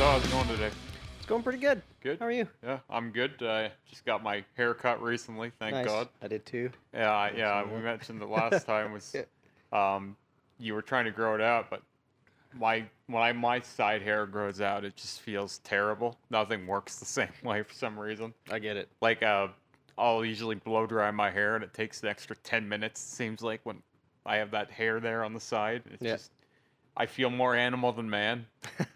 So how's it going today? It's going pretty good. Good? How are you? Yeah, I'm good. I just got my hair cut recently, thank Nice. God. I did too. Yeah, So, we mentioned the last time was yeah. you were trying to grow it out, but my side hair grows out, it just feels terrible. Nothing works the same way for some reason. I get it. Like I'll usually blow dry my hair and it takes an extra 10 minutes, it seems like, when I have that hair there on the side. It's Yeah. just I feel more animal than man,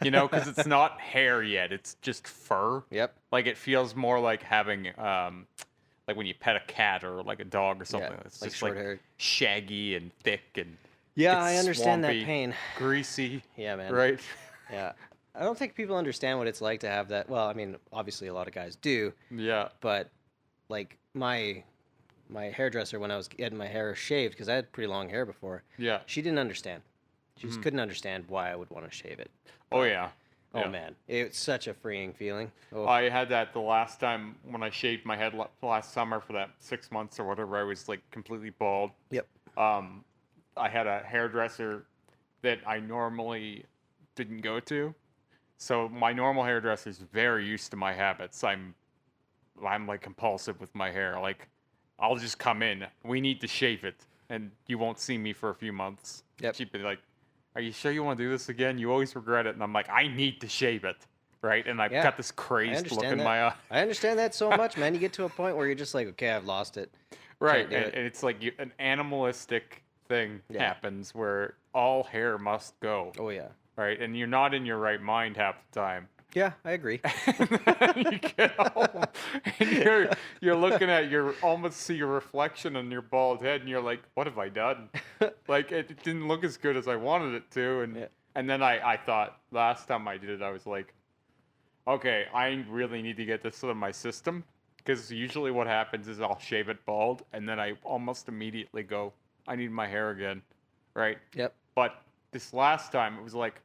because it's not hair yet. It's just fur. Yep. Like it feels more like having, like when you pet a cat or like a dog or something. Yeah. It's Like just short like hair. shaggy and thick and Yeah, it's I understand swampy, that pain. greasy, Yeah, man. right? Yeah. I don't think people understand what it's like to have that. Well, I mean, obviously a lot of guys do, Yeah. but like my hairdresser when I was getting my hair shaved because I had pretty long hair before, Yeah. she didn't understand. She just Mhm. couldn't understand why I would want to shave it. Oh But, yeah. oh Yeah. man, it's such a freeing feeling. Oh, I had that the last time when I shaved my head last summer for that 6 months or whatever. I was like completely bald. yep. Um, I had a hairdresser that I normally didn't go to. So my normal hairdresser is very used to my habits. I'm like compulsive with my hair. Like I'll just come in. We need to shave it, and you won't see me for a few months. Yep. She'd be like, "Are you sure you want to do this again? You always regret it." And I'm like, "I need to shave it, right?" And I've Yeah, got this I crazed look understand in that. my eye. I understand that so much, man. You get to a point where you're just like, okay, I've lost it. Right, Can't do and it. it's like an animalistic thing Yeah. happens where all hair must go, Oh yeah. right? And you're not in your right mind half the time. Yeah, I agree. You get home and you're looking at almost see your reflection on your bald head and you're like, what have I done? Like it didn't look as good as I wanted it to, and Yeah. and then I thought last time I did it I was like, okay, I really need to get this out of my system, because usually what happens is I'll shave it bald and then I almost immediately go, I need my hair again, right? Yep. But this last time it was like,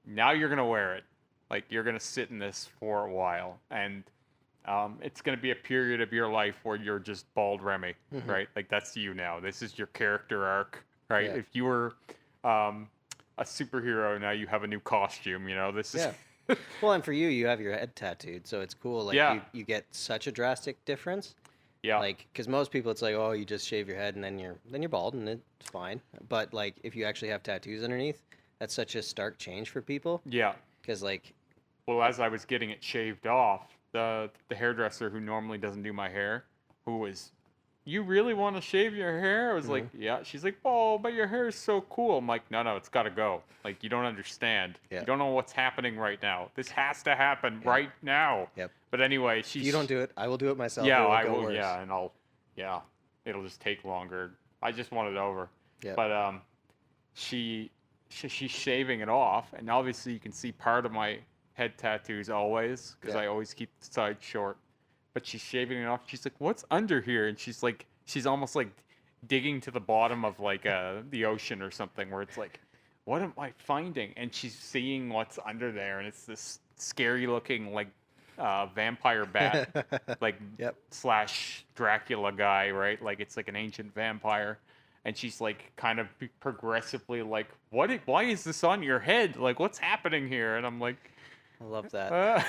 now you're gonna wear it. Like you're gonna sit in this for a while, and it's gonna be a period of your life where you're just bald Remy, Mhm. right? Like that's you now. This is your character arc, right? Yeah. If you were a superhero, now you have a new costume. This is Yeah. Well, and for you, you have your head tattooed, so it's cool. Like Yeah. you get such a drastic difference. yeah, Like, because most people, it's like, oh, you just shave your head and then you're bald and it's fine. But like, if you actually have tattoos underneath, that's such a stark change for people. yeah. Because like, Well, as I was getting it shaved off, the hairdresser who normally doesn't do my hair, who was, you really want to shave your hair? I was like, yeah. She's like, oh, but your hair is so cool. I'm like, no, it's got to go. Like, you don't understand. Yeah. You don't know what's happening right now. This has to happen right now. Yep. But anyway, if you don't do it, I will do it myself. yeah, or it'll I go will. worse. Yeah, and yeah, it'll just take longer. I just want it over. Yep. But she's shaving it off, and obviously you can see part of my head tattoos always, because Yeah. I always keep the side short. But she's shaving it off. She's like, "What's under here?" And she's almost like digging to the bottom of like the ocean or something, where it's like, "What am I finding?" And she's seeing what's under there, and it's this scary looking like vampire bat, like Yep. slash Dracula guy, right? Like it's like an ancient vampire. And she's like kind of progressively like, why is this on your head? Like, what's happening here? And I'm like, I love that. uh.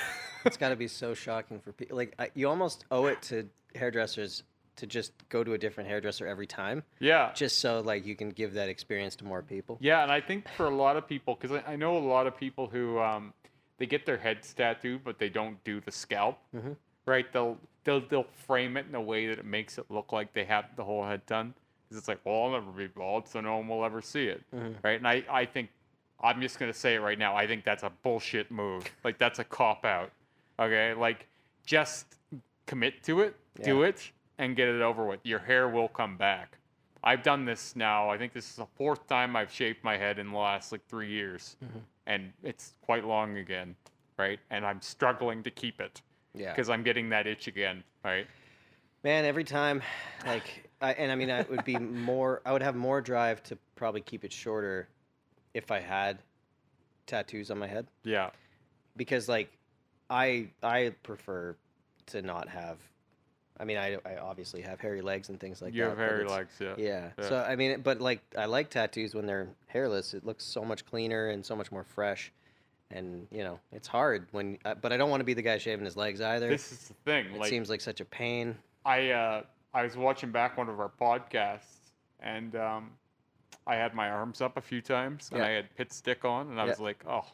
It's got to be so shocking for people. Like, you almost owe it to hairdressers to just go to a different hairdresser every time, Yeah. just so like you can give that experience to more people. Yeah, and I think for a lot of people, because I know a lot of people who they get their heads tattooed, but they don't do the scalp, Mhm. right? They'll frame it in a way that it makes it look like they have the whole head done. Because it's like, well, I'll never be bald, so no one will ever see it, Mhm. right? And I think, I'm just gonna say it right now, I think that's a bullshit move. Like that's a cop out. Okay, like just commit to it, do it, and get it over with. Your hair will come back. I've done this now. I think this is the 4th time I've shaved my head in the last like 3 years, and it's quite long again, right? And I'm struggling to keep it Yeah. because I'm getting that itch again, right? Man, every time, like, I mean, I would be more. I would have more drive to probably keep it shorter if I had tattoos on my head, Yeah, because like, I prefer to not have. I mean, I obviously have hairy legs and things like you that. have but hairy it's- legs, yeah. Yeah. Yeah. So I mean, but like, I like tattoos when they're hairless. It looks so much cleaner and so much more fresh. And it's hard but I don't want to be the guy shaving his legs either. This is the thing. It Like, seems like such a pain. I was watching back one of our podcasts, and I had my arms up a few times, and Yeah. I had pit stick on, and I Yeah. was like, oh,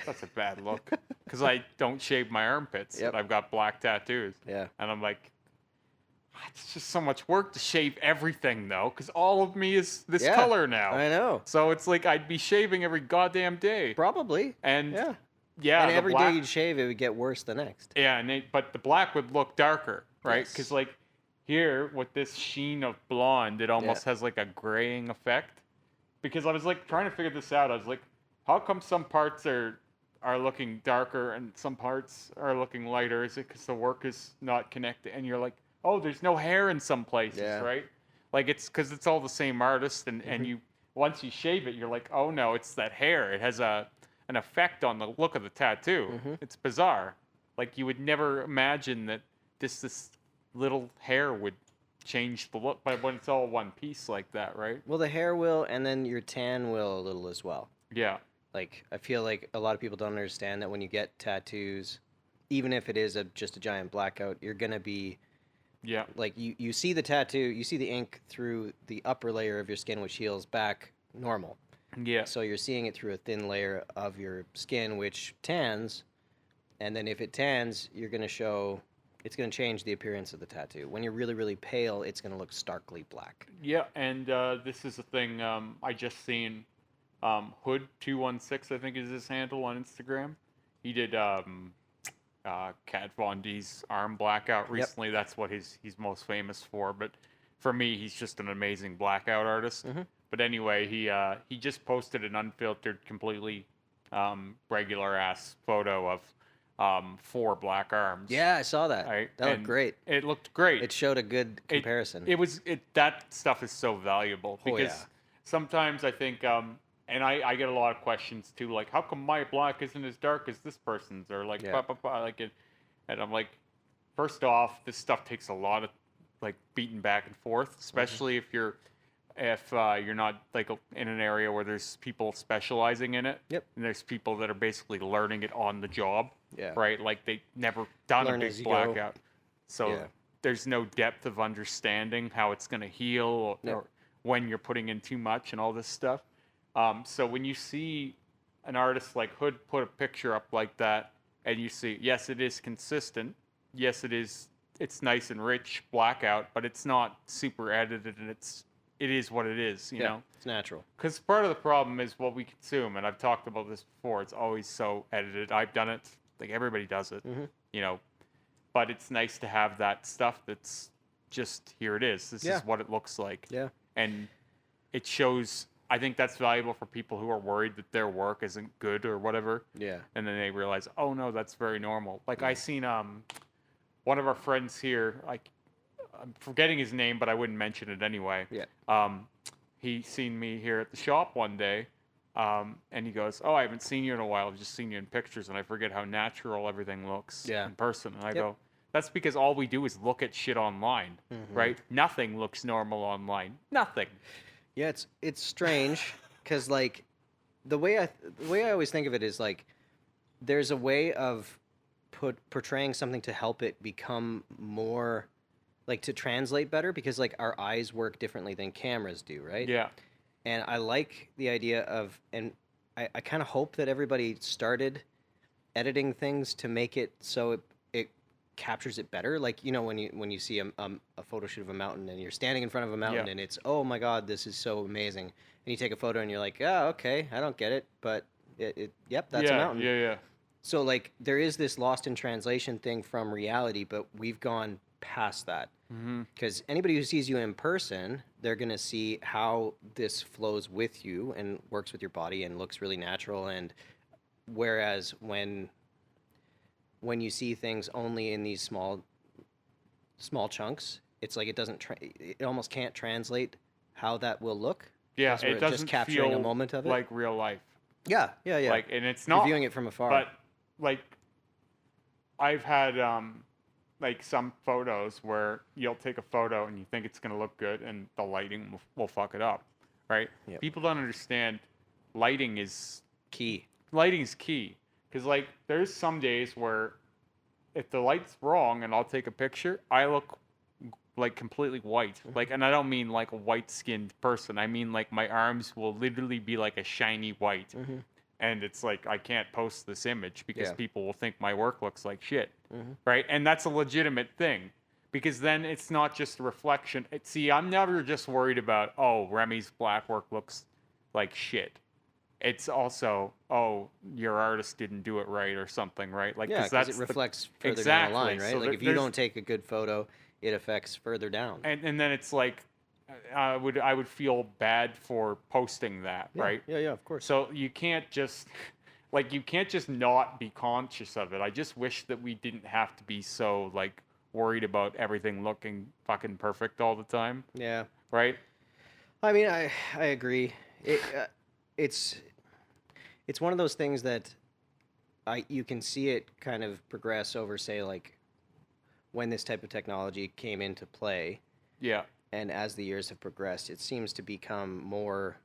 that's a bad look, because I don't shave my armpits, Yep. and I've got black tattoos, Yeah. and I'm like, it's just so much work to shave everything though, because all of me is this Yeah, color now. I know. So it's like I'd be shaving every goddamn day, Probably. and Yeah. yeah, And the every black, day you'd shave, it would get worse the next. yeah, but the black would look darker, right? Yes. Because like here with this sheen of blonde, it almost has like a graying effect. Because I was like trying to figure this out. I was like, how come some parts are looking darker and some parts are looking lighter? Is it because the work is not connected? And you're like, oh, there's no hair in some places, Yeah. right? Like it's because it's all the same artist, and you once you shave it, you're like, oh no, it's that hair. It has an effect on the look of the tattoo. It's bizarre. Like you would never imagine that this little hair would change the look, but when it's all one piece like that, right? Well, the hair will, and then your tan will a little as well. Yeah. Like, I feel like a lot of people don't understand that when you get tattoos, even if it is just a giant blackout, you're going to be, Yeah. like, you see the tattoo, you see the ink through the upper layer of your skin, which heals back normal. Yeah. So you're seeing it through a thin layer of your skin, which tans, and then if it tans, you're going to show... It's going to change the appearance of the tattoo. When you're really, really pale, it's going to look starkly black. Yeah, and this is a thing I just seen. Hood216, I think is his handle on Instagram. He did Kat Von D's arm blackout recently. Yep. That's what he's most famous for. But for me, he's just an amazing blackout artist. But anyway, he just posted an unfiltered, completely regular ass photo of 4 black arms. Yeah, I saw that. Right? That looked great. It looked great. It showed a good comparison. That stuff is so valuable because sometimes I think, and I get a lot of questions too, like how come my black isn't as dark as this person's, or like blah, blah, blah, like it, and I'm like, first off, this stuff takes a lot of like beating back and forth, especially if you're not like in an area where there's people specializing in it. Yep. And there's people that are basically learning it on the job. Yeah. Right? Like they never done a big blackout. So there's no depth of understanding how it's going to heal or when you're putting in too much and all this stuff. So when you see an artist like Hood put a picture up like that and you see, yes, it is consistent. Yes, it's nice and rich blackout, but it's not super edited, and it is what it is, you know? It's natural. Because part of the problem is what we consume, and I've talked about this before. It's always so edited. I've done it. Like, everybody does it, you know? But it's nice to have that stuff that's just, here it is. This is what it looks like. Yeah. And it shows... I think that's valuable for people who are worried that their work isn't good or whatever. Yeah. And then they realize, oh, no, that's very normal. Like, I seen one of our friends here, like, I'm forgetting his name, but I wouldn't mention it anyway. Yeah. He seen me here at the shop one day, and he goes, oh, I haven't seen you in a while. I've just seen you in pictures, and I forget how natural everything looks in person. And I go, that's because all we do is look at shit online, right? Nothing looks normal online. Nothing. Yeah, it's strange because like the way I always think of it is like there's a way of portraying something to help it become more like to translate better, because like our eyes work differently than cameras do, right? Yeah. And I like the idea of, and I kind of hope that everybody started editing things to make it so it captures it better. Like, you know, when you see a photo shoot of a mountain and you're standing in front of a mountain and it's, oh my God, this is so amazing. And you take a photo and you're like, oh, okay, I don't get it, but yep, that's a mountain. Yeah. So like there is this lost in translation thing from reality, but we've gone past that. Because anybody who sees you in person, they're going to see how this flows with you and works with your body and looks really natural. And whereas when you see things only in these small chunks, it's like it almost can't translate how that will look. Yeah, it doesn't just capturing feel a moment of it. like real life. Yeah. Like, and it's not. You're viewing it from afar. But like, I've had like some photos where you'll take a photo and you think it's gonna look good, and the lighting will fuck it up, right? Yep. People don't understand. Lighting is key. Lighting is key. Because, like, there's some days where if the light's wrong and I'll take a picture, I look like completely white. Like, and I don't mean like a white-skinned person. I mean like my arms will literally be like a shiny white. And it's like I can't post this image because Yeah. people will think my work looks like shit. Right? And that's a legitimate thing. Because then it's not just a reflection. See, I'm never just worried about, oh, Remy's black work looks like shit. It's also, oh, your artist didn't do it right or something, right? Like, Yeah, because it reflects further down the line, right? So Like if you don't take a good photo, it affects further down. and then it's like, I would feel bad for posting that, Yeah, right? yeah, of course. So you can't just not be conscious of it. I just wish that we didn't have to be so like worried about everything looking fucking perfect all the time, Yeah. right? I mean, I agree. It's one of those things that you can see it kind of progress over, say, like when this type of technology came into play, Yeah. and as the years have progressed, it seems to become more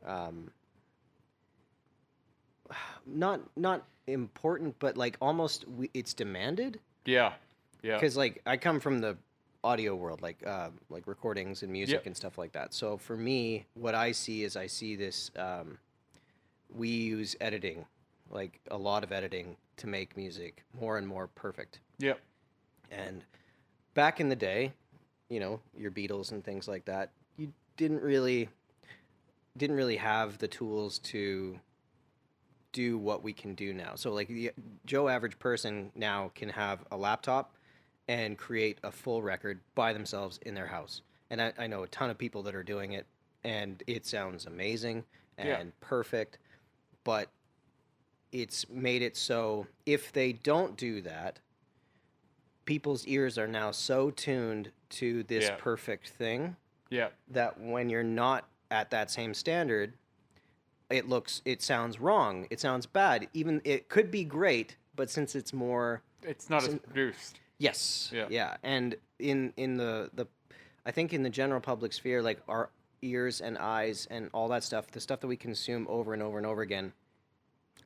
not important, but like almost it's demanded. Yeah. Yeah. Because like I come from the audio world, like recordings and music Yep. and stuff like that. So for me, what I see is this. We use editing, like a lot of editing, to make music more and more perfect. Yep. And back in the day, your Beatles and things like that, you didn't really have the tools to do what we can do now. So like the Joe average person now can have a laptop and create a full record by themselves in their house. And I know a ton of people that are doing it, and it sounds amazing and perfect, but it's made it so if they don't do that, people's ears are now so tuned to this perfect thing that when you're not at that same standard, it sounds wrong. It sounds bad. Even it could be great, but since it's more, it's not as produced. Yes. Yeah. Yeah. And in the I think in the general public sphere, like our ears and eyes and all that stuff, the stuff that we consume over and over and over again,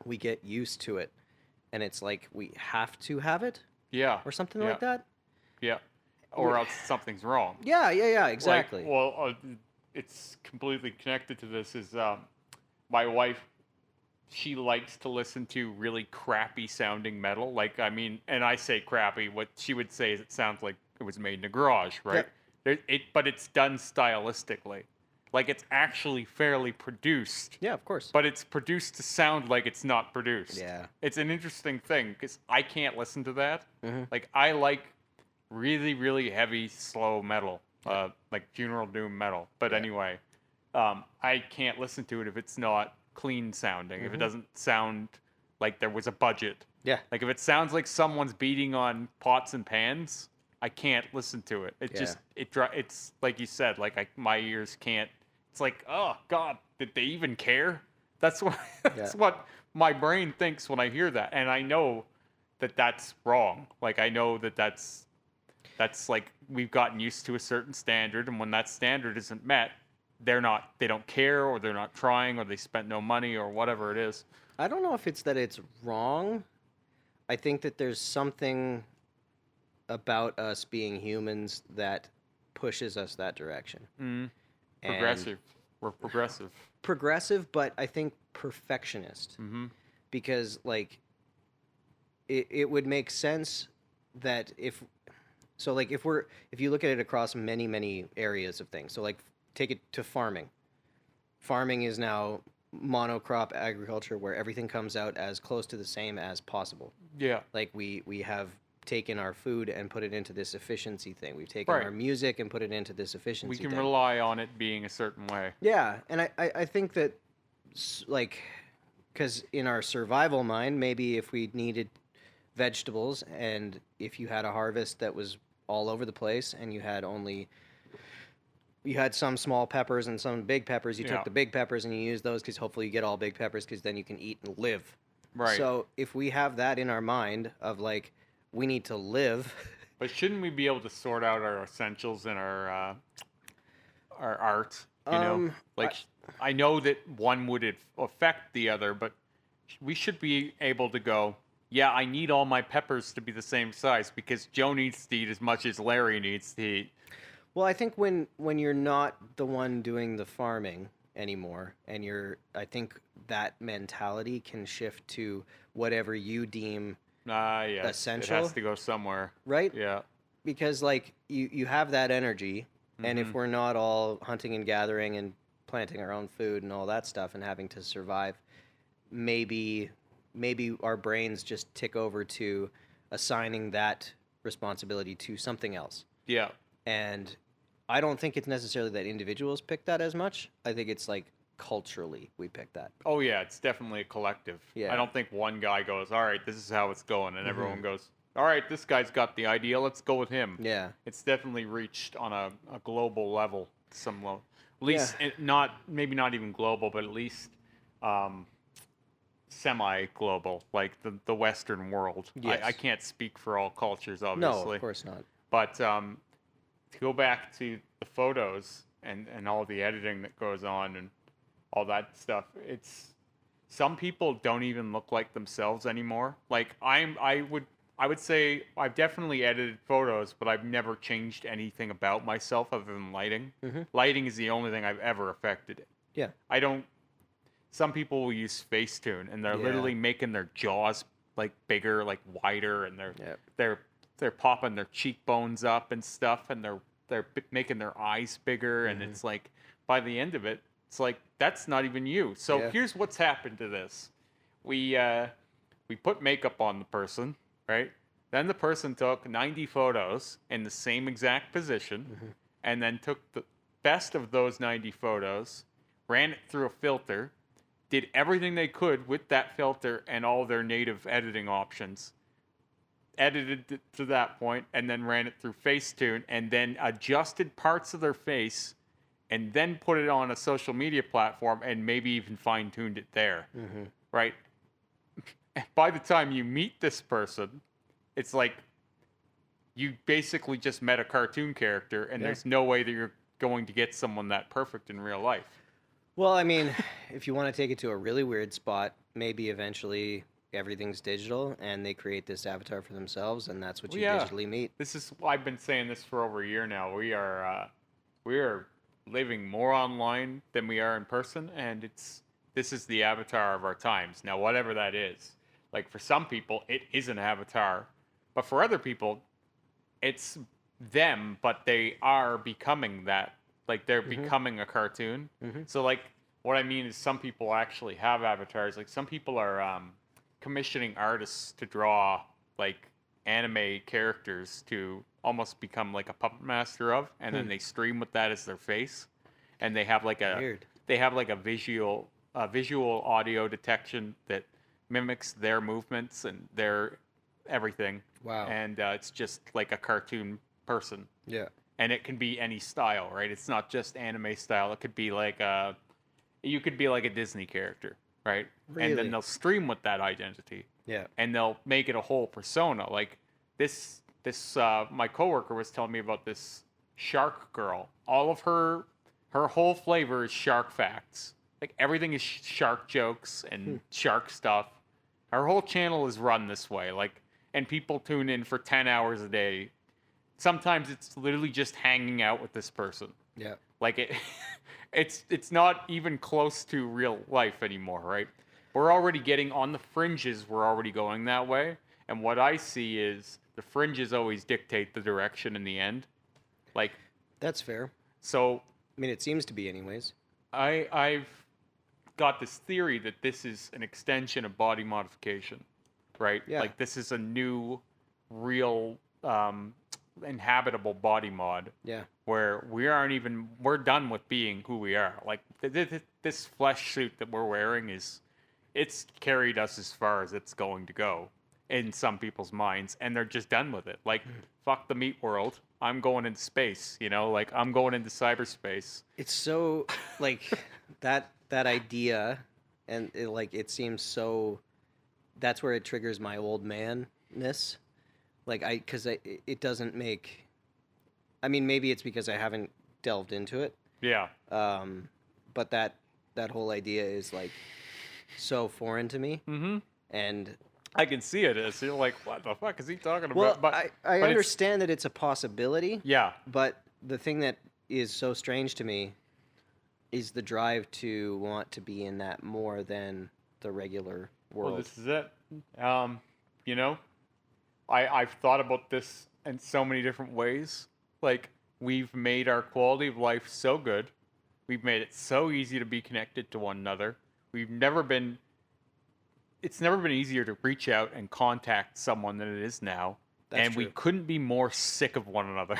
we get used to it, and it's like we have to have it. Yeah. Or something like that. Yeah. Or else something's wrong. Yeah. Exactly. Like, it's completely connected to this. Is my wife? She likes to listen to really crappy sounding metal. Like, I mean, and I say crappy. What she would say is it sounds like it was made in a garage, right? But it's done stylistically. Like, it's actually fairly produced. Yeah, of course. But it's produced to sound like it's not produced. Yeah. It's an interesting thing because I can't listen to that. Like, I like really, really heavy, slow metal, like Funeral Doom metal. But anyway, I can't listen to it if it's not clean sounding, if it doesn't sound like there was a budget. Yeah. Like if it sounds like someone's beating on pots and pans, I can't listen to it. It just it's like you said, like my ears can't. It's like, oh God, did they even care? That's what my brain thinks when I hear that, and I know that that's wrong. Like I know that that's like we've gotten used to a certain standard, and when that standard isn't met, they don't care, or they're not trying, or they spent no money, or whatever it is. I don't know if it's that it's wrong. I think that there's something about us being humans that pushes us that direction. Progressive. We're progressive. Progressive, but I think perfectionist. Because like it would make sense that if you look at it across many areas of things. So like take it to farming. Farming is now monocrop agriculture where everything comes out as close to the same as possible. Yeah. Like we have taken our food and put it into this efficiency thing. We've taken our music and put it into this efficiency thing. We can rely on it being a certain way. Yeah, and I think that, like, because in our survival mind, maybe if we needed vegetables and if you had a harvest that was all over the place and you had some small peppers and some big peppers, you took the big peppers and you used those because hopefully you get all big peppers because then you can eat and live. Right. So if we have that in our mind of like, we need to live. But shouldn't we be able to sort out our essentials and our art? You know, like I know that one would affect the other, but we should be able to go. yeah, I need all my peppers to be the same size because Joe needs to eat as much as Larry needs to eat. Well, I think when you're not the one doing the farming anymore, and I think that mentality can shift to whatever you deem Ah, yes. It has essential, to go somewhere. right? Yeah. Because like you have that energy, and if Mhm. we're not all hunting and gathering and planting our own food and all that stuff and having to survive, maybe our brains just tick over to assigning that responsibility to something else. Yeah. And I don't think it's necessarily that individuals pick that as much. I think it's like culturally we pick that. Oh yeah, it's definitely a collective. Yeah. I don't think one guy goes, "All right, this is how it's going," and everyone Mhm. goes, "All right, this guy's got the idea. Let's go with him." Yeah. It's definitely reached on a global level, some level. At Yeah. least not maybe not even global, but at least um, semi-global, like the Western world. Yes. I can't speak for all cultures, No, obviously. of course not. But to go back to the photos and all the editing that goes on and all that stuff, it's some people don't even look like themselves anymore. Like I would say I've definitely edited photos, but I've never changed anything about myself other than lighting. Mhm. Lighting is the only thing I've ever affected. Yeah. I don't. Some people will use Facetune, and they're Yeah. literally making their jaws like bigger, like wider, and Yep. they're popping their cheekbones up and stuff, and making their eyes bigger, and Mhm. it's like by the end of it, it's like that's not even you. So Yeah. here's what's happened to this: we put makeup on the person, right? Then the person took 90 photos in the same exact position, Mhm. and then took the best of those 90 photos, ran it through a filter, did everything they could with that filter and all their native editing options, edited it to that point, and then ran it through Facetune, and then adjusted parts of their face, and then put it on a social media platform, and maybe even fine-tuned it there, Mhm. right? By the time you meet this person, it's like you basically just met a cartoon character, and Yeah. there's no way that you're going to get someone that perfect in real life. Well, I mean, if you want to take it to a really weird spot, maybe eventually everything's digital and they create this avatar for themselves, and that's what Well, you yeah. digitally meet. This is I've been saying this for over a year now. We are living more online than we are in person, and this is the avatar of our times. Now, whatever that is, like for some people, it is an avatar, but for other people, it's them, but they are becoming that. Like they're Mhm. becoming a cartoon. Mhm. So like what I mean is some people actually have avatars. Like some people are commissioning artists to draw like anime characters to almost become like a puppet master of, and then Hmm. they stream with that as their face, and they have like Weird. a visual audio detection that mimics their movements and their everything, Wow. and it's just like a cartoon person, Yeah. and it can be any style, right? It's not just anime style. It could be like you could be like a Disney character, right? And then Really? they'll stream with that identity, Yeah. and they'll make it a whole persona. Like this my coworker was telling me about this shark girl. All of her whole flavor is shark facts. Like everything is shark jokes and shark stuff. Her whole channel is run this way. Like, and people tune in for 10 hours a day. Sometimes it's literally just hanging out with this person. Yeah. Like it it's not even close to real life anymore, right? We're already getting on the fringes, we're already going that way. And what I see is the fringes always dictate the direction in the end. Like That's fair. so I mean, it seems to be, anyways. I've got this theory that this is an extension of body modification, right? Yeah. Like this is a new, real, inhabitable body mod Yeah. where we're done with being who we are. Like this flesh suit that we're wearing it's carried us as far as it's going to go in some people's minds, and they're just done with it. Like fuck the meat world. I'm going into space, like I'm going into cyberspace. It's so like that idea, and it seems so. That's where it triggers my old manness. Like because it doesn't make. I mean, maybe it's because I haven't delved into it. Yeah. But that whole idea is like so foreign to me, Mm-hmm. and I can see it as you're like, what the fuck is he talking Well, about? But I but understand that it's a possibility, yeah, but the thing that is so strange to me is the drive to want to be in that more than the regular world. well, this is it. You know, I've thought about this in so many different ways. Like, we've made our quality of life so good. We've made it so easy to be connected to one another. We've never been it's never been easier to reach out and contact someone than it is now. That's And we true. couldn't be more sick of one another.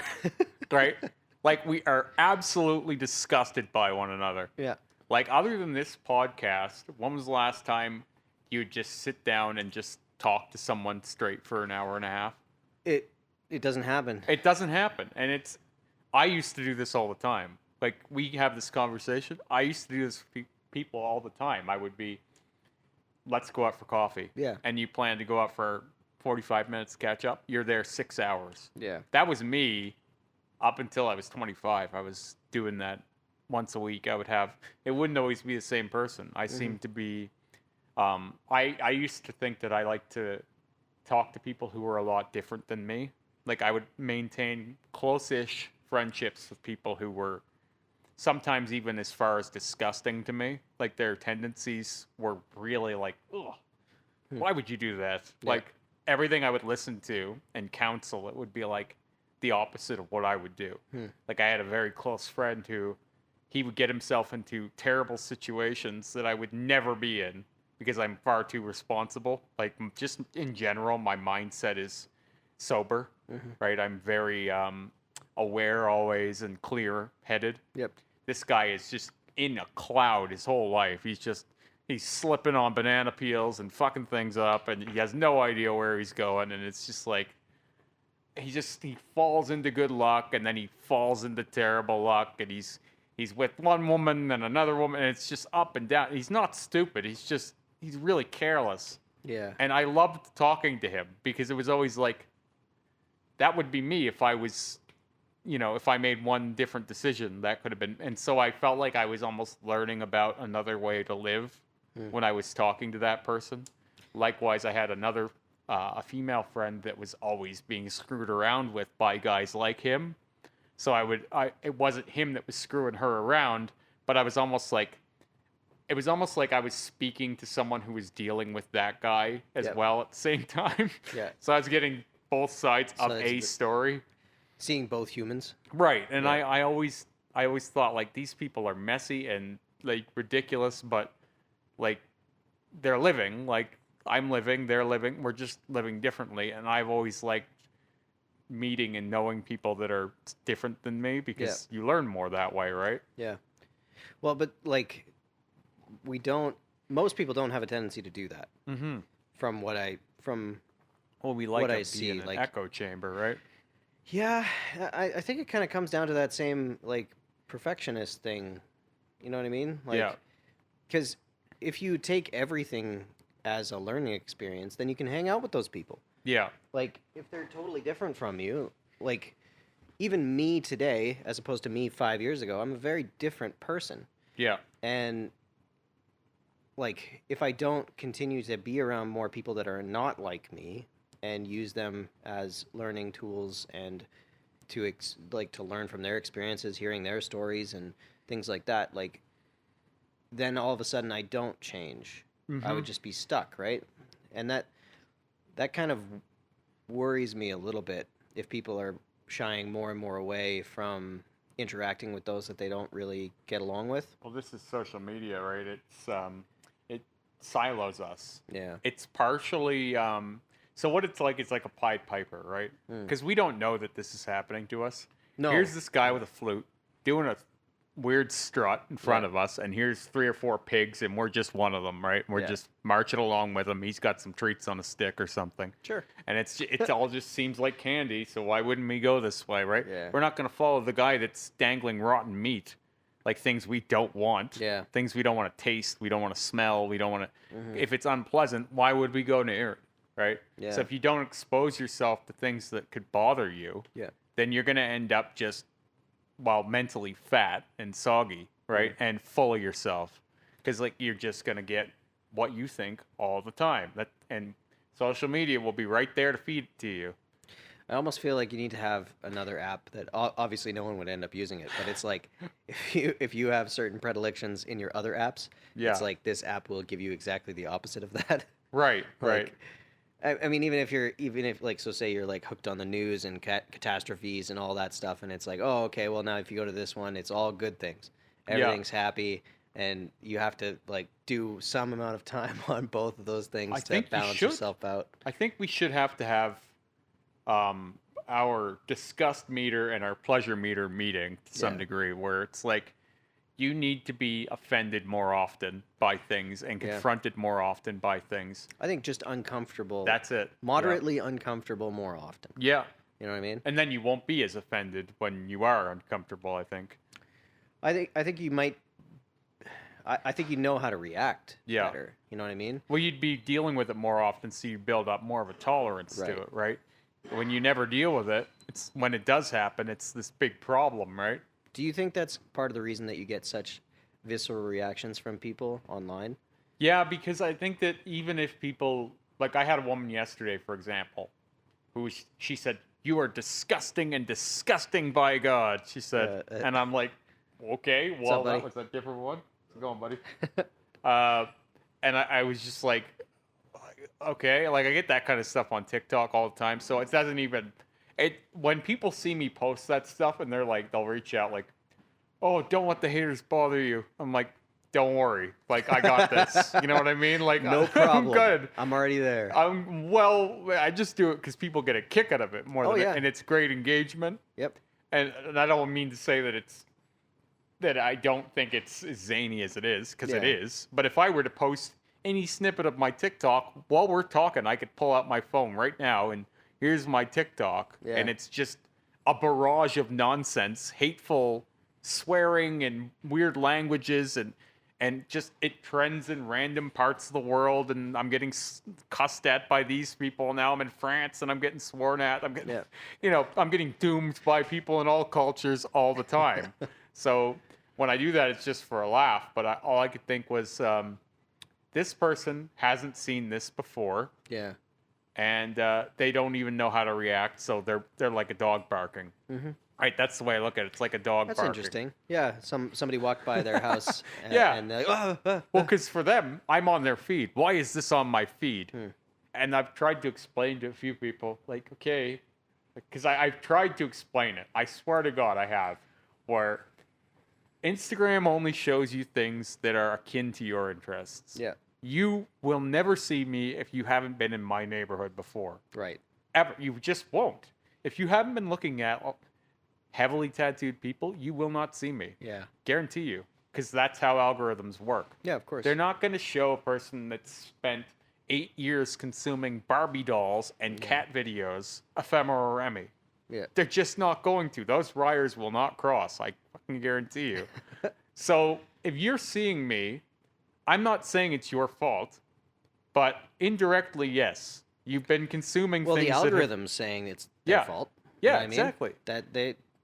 Right? Like, we are absolutely disgusted by one another. Yeah. Like, other than this podcast, when was the last time you'd just sit down and just talk to someone straight for an hour and a half? It doesn't happen. It doesn't happen. And I used to do this all the time. Like, we have this conversation. I used to do this with people all the time. I would be, let's go out for coffee. Yeah. And you plan to go out for 45 minutes to catch up. You're there 6 hours. Yeah. That was me up until I was 25. I was doing that once a week. It wouldn't always be the same person. I seemed to be, I used to think that I liked to talk to people who were a lot different than me. Like, I would maintain close-ish friendships with people who were sometimes even as far as disgusting to me. Like, their tendencies were really like, ugh, why would you do that? Yeah. Like, everything I would listen to and counsel, it would be like the opposite of what I would do. Like, I had a very close friend who he would get himself into terrible situations that I would never be in because I'm far too responsible. Like, just in general, my mindset is sober, right? I'm very aware always and clear-headed. Yep. This guy is just in a cloud his whole life. He's slipping on banana peels and fucking things up, and he has no idea where he's going, and it's just like he falls into good luck, and then he falls into terrible luck, and he's with one woman and another woman, and it's just up and down. He's not stupid. He's really careless. Yeah. And I loved talking to him because it was always like, that would be me if I was, if I made one different decision, that could have been. And so I felt like I was almost learning about another way to live when I was talking to that person. Likewise, I had a female friend that was always being screwed around with by guys like him. So it wasn't him that was screwing her around, but it was almost like I was speaking to someone who was dealing with that guy as well at the same time. Yeah. So I was getting both sides of that's a story. Seeing both humans. Right. And Yeah. I always thought, like, these people are messy and, like, ridiculous, but, like, they're living. Like, I'm living, they're living. We're just living differently. And I've always liked meeting and knowing people that are different than me because you learn more that way, right? Yeah. Well, but like, most people don't have a tendency to do that. Mm-hmm. Well, we like what to I be see, in an like- echo chamber, right? Yeah, I think it kind of comes down to that same like perfectionist thing. You know what I mean? Like, Yeah. Because if you take everything as a learning experience, then you can hang out with those people. Yeah. Like, if they're totally different from you, like, even me today, as opposed to me 5 years ago, I'm a very different person. Yeah. And, like, if I don't continue to be around more people that are not like me and use them as learning tools and to to learn from their experiences, hearing their stories and things like that, like, then all of a sudden I don't change. I would just be stuck, right? And that kind of worries me a little bit if people are shying more and more away from interacting with those that they don't really get along with. Well, this is social media, right? It silos us. Yeah. It's partially so what it's like a Pied Piper, right? Because we don't know that this is happening to us. No. Here's this guy with a flute doing a weird strut in front of us, and here's 3 or 4 pigs, and we're just one of them, right? We're just marching along with him. He's got some treats on a stick or something. Sure. And it all just seems like candy, so why wouldn't we go this way, right? Yeah. We're not going to follow the guy that's dangling rotten meat, like things we don't want. Yeah. Things we don't want to taste, we don't want to smell, we don't want to... If it's unpleasant, why would we go near it, right? Yeah. So if you don't expose yourself to things that could bother you, then you're going to end up just, mentally fat and soggy, right? And full of yourself. Because, like, you're just going to get what you think all the time. And Social media will be right there to feed it to you. I almost feel like you need to have another app that obviously no one would end up using it, but it's like if you have certain predilections in your other apps, Yeah. it's like this app will give you exactly the opposite of that. Right. Right. Like, I mean, even if like, so say you're like hooked on the news and catastrophes and all that stuff, and it's like, oh, okay, well now if you go to this one, it's all good things, Yeah. everything's happy, and you have to like do some amount of time on both of those I things to think you balance should. yourself out. I think we should have to have our disgust meter and our pleasure meter meeting to some Yeah. degree, where it's like you need to be offended more often by things and Yeah. confronted more often by things. I think just uncomfortable, That's it. moderately uncomfortable more often. Yeah. You know what I mean? And then you won't be as offended when you are uncomfortable, I think. I think you might. I think you know how to react Yeah. better. You know what I mean? Well, you'd be dealing with it more often, so you build up more of a tolerance Right. to it, right? When you never deal with it, it's when it does happen, it's this big problem, right? Do you think that's part of the reason that you get such visceral reactions from people online? Yeah, because I think that even if people, like I had a woman yesterday, for example, she said, "You are disgusting and disgusting by God," she said. And I'm like, okay, well, up, buddy? that was a different one. How's it going, buddy? And I was just like, okay, like I get that kind of stuff on TikTok all the time, so it doesn't even when people see me post that stuff and they're like, they'll reach out like, "Oh, don't let the haters bother you." I'm like, "Don't worry, like I got this." You know what I mean? Like, No problem. I'm good. I'm already there. I just do it because people get a kick out of it more Oh, than yeah. and it's great engagement. Yep. And I don't mean to say that I don't think it's as zany as it is, because it Yeah. is. But if I were to post any snippet of my TikTok while we're talking, I could pull out my phone right now and here's my TikTok, Yeah. and it's just a barrage of nonsense, hateful swearing and weird languages, and just it trends in random parts of the world, and I'm getting cussed at by these people. Now I'm in France and I'm getting sworn at. I'm getting, Yeah. I'm getting doomed by people in all cultures all the time. So when I do that, it's just for a laugh. But all I could think was, this person hasn't seen this before, Yeah. and they don't even know how to react. So they're like a dog barking. Mm-hmm. Right, that's the way I look at it. It's like a dog That's barking. interesting. Yeah. Somebody walked by their house. And, Yeah. And they're like, oh, Well, because for them, I'm on their feed. Why is this on my feed? And I've tried to explain to a few people, like, okay, because I've tried to explain it. I swear to God, I have. Where Instagram only shows you things that are akin to your interests. Yeah. You will never see me if you haven't been in my neighborhood before. Right. Ever. You just won't. If you haven't been looking at heavily tattooed people, you will not see me. Yeah. Guarantee you. Because that's how algorithms work. Yeah, of course. They're not going to show a person that's spent 8 years consuming Barbie dolls and cat videos, EphemeralRemy. Yeah. They're just not going to. Those wires will not cross. I fucking guarantee you. So if you're seeing me, I'm not saying it's your fault, but indirectly, yes. You've been consuming Well, things the that have- algorithm's saying it's their Yeah. fault. Yeah, You know what I mean? exactly.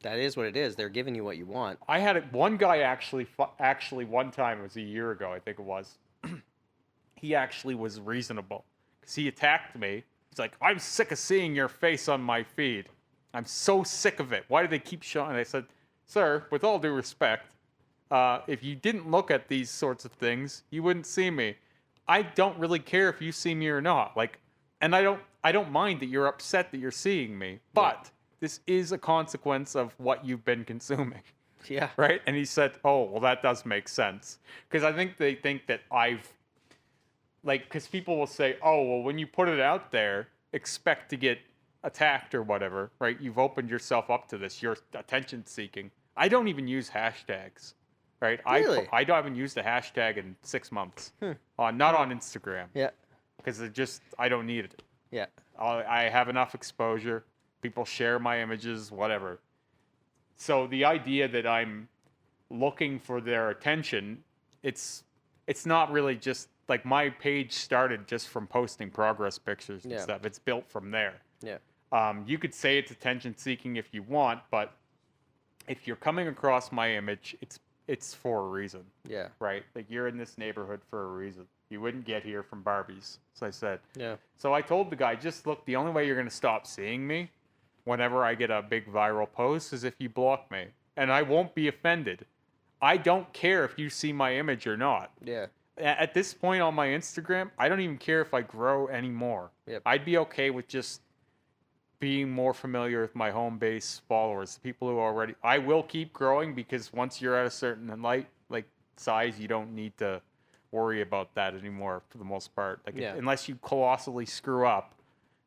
That is what it is. They're giving you what you want. I had one guy actually one time, it was a year ago, I think it was. He actually was reasonable because he attacked me. He's like, "I'm sick of seeing your face on my feed. I'm so sick of it. Why do they keep showing?" And I said, "Sir, with all due respect, if you didn't look at these sorts of things, you wouldn't see me. I don't really care if you see me or not. Like, and I don't mind that you're upset that you're seeing me, but this is a consequence of what you've been consuming." Yeah. Right? And he said, "Oh, well, that does make sense." Because I think they think that because people will say, "Oh, well, when you put it out there, expect to get attacked or whatever," right? You've opened yourself up to this. You're attention seeking. I don't even use hashtags, right? Really? I haven't used a hashtag in 6 months. Not on Instagram. Yeah. Because I don't need it. Yeah. I have enough exposure. People share my images, whatever. So the idea that I'm looking for their attention, it's not really just like my page started just from posting progress pictures and Yeah. stuff. It's built from there. Yeah. You could say it's attention seeking if you want, but if you're coming across my image, it's for a reason, Yeah. right? Like you're in this neighborhood for a reason. You wouldn't get here from Barbies, as I said. Yeah. So I told the guy, just look, the only way you're going to stop seeing me whenever I get a big viral post is if you block me. And I won't be offended. I don't care if you see my image or not. Yeah. At this point on my Instagram, I don't even care if I grow anymore. Yep. I'd be okay with just being more familiar with my home base followers, the people who already. I will keep growing because once you're at a certain size, you don't need to worry about that anymore for the most part. Like unless you colossally screw up,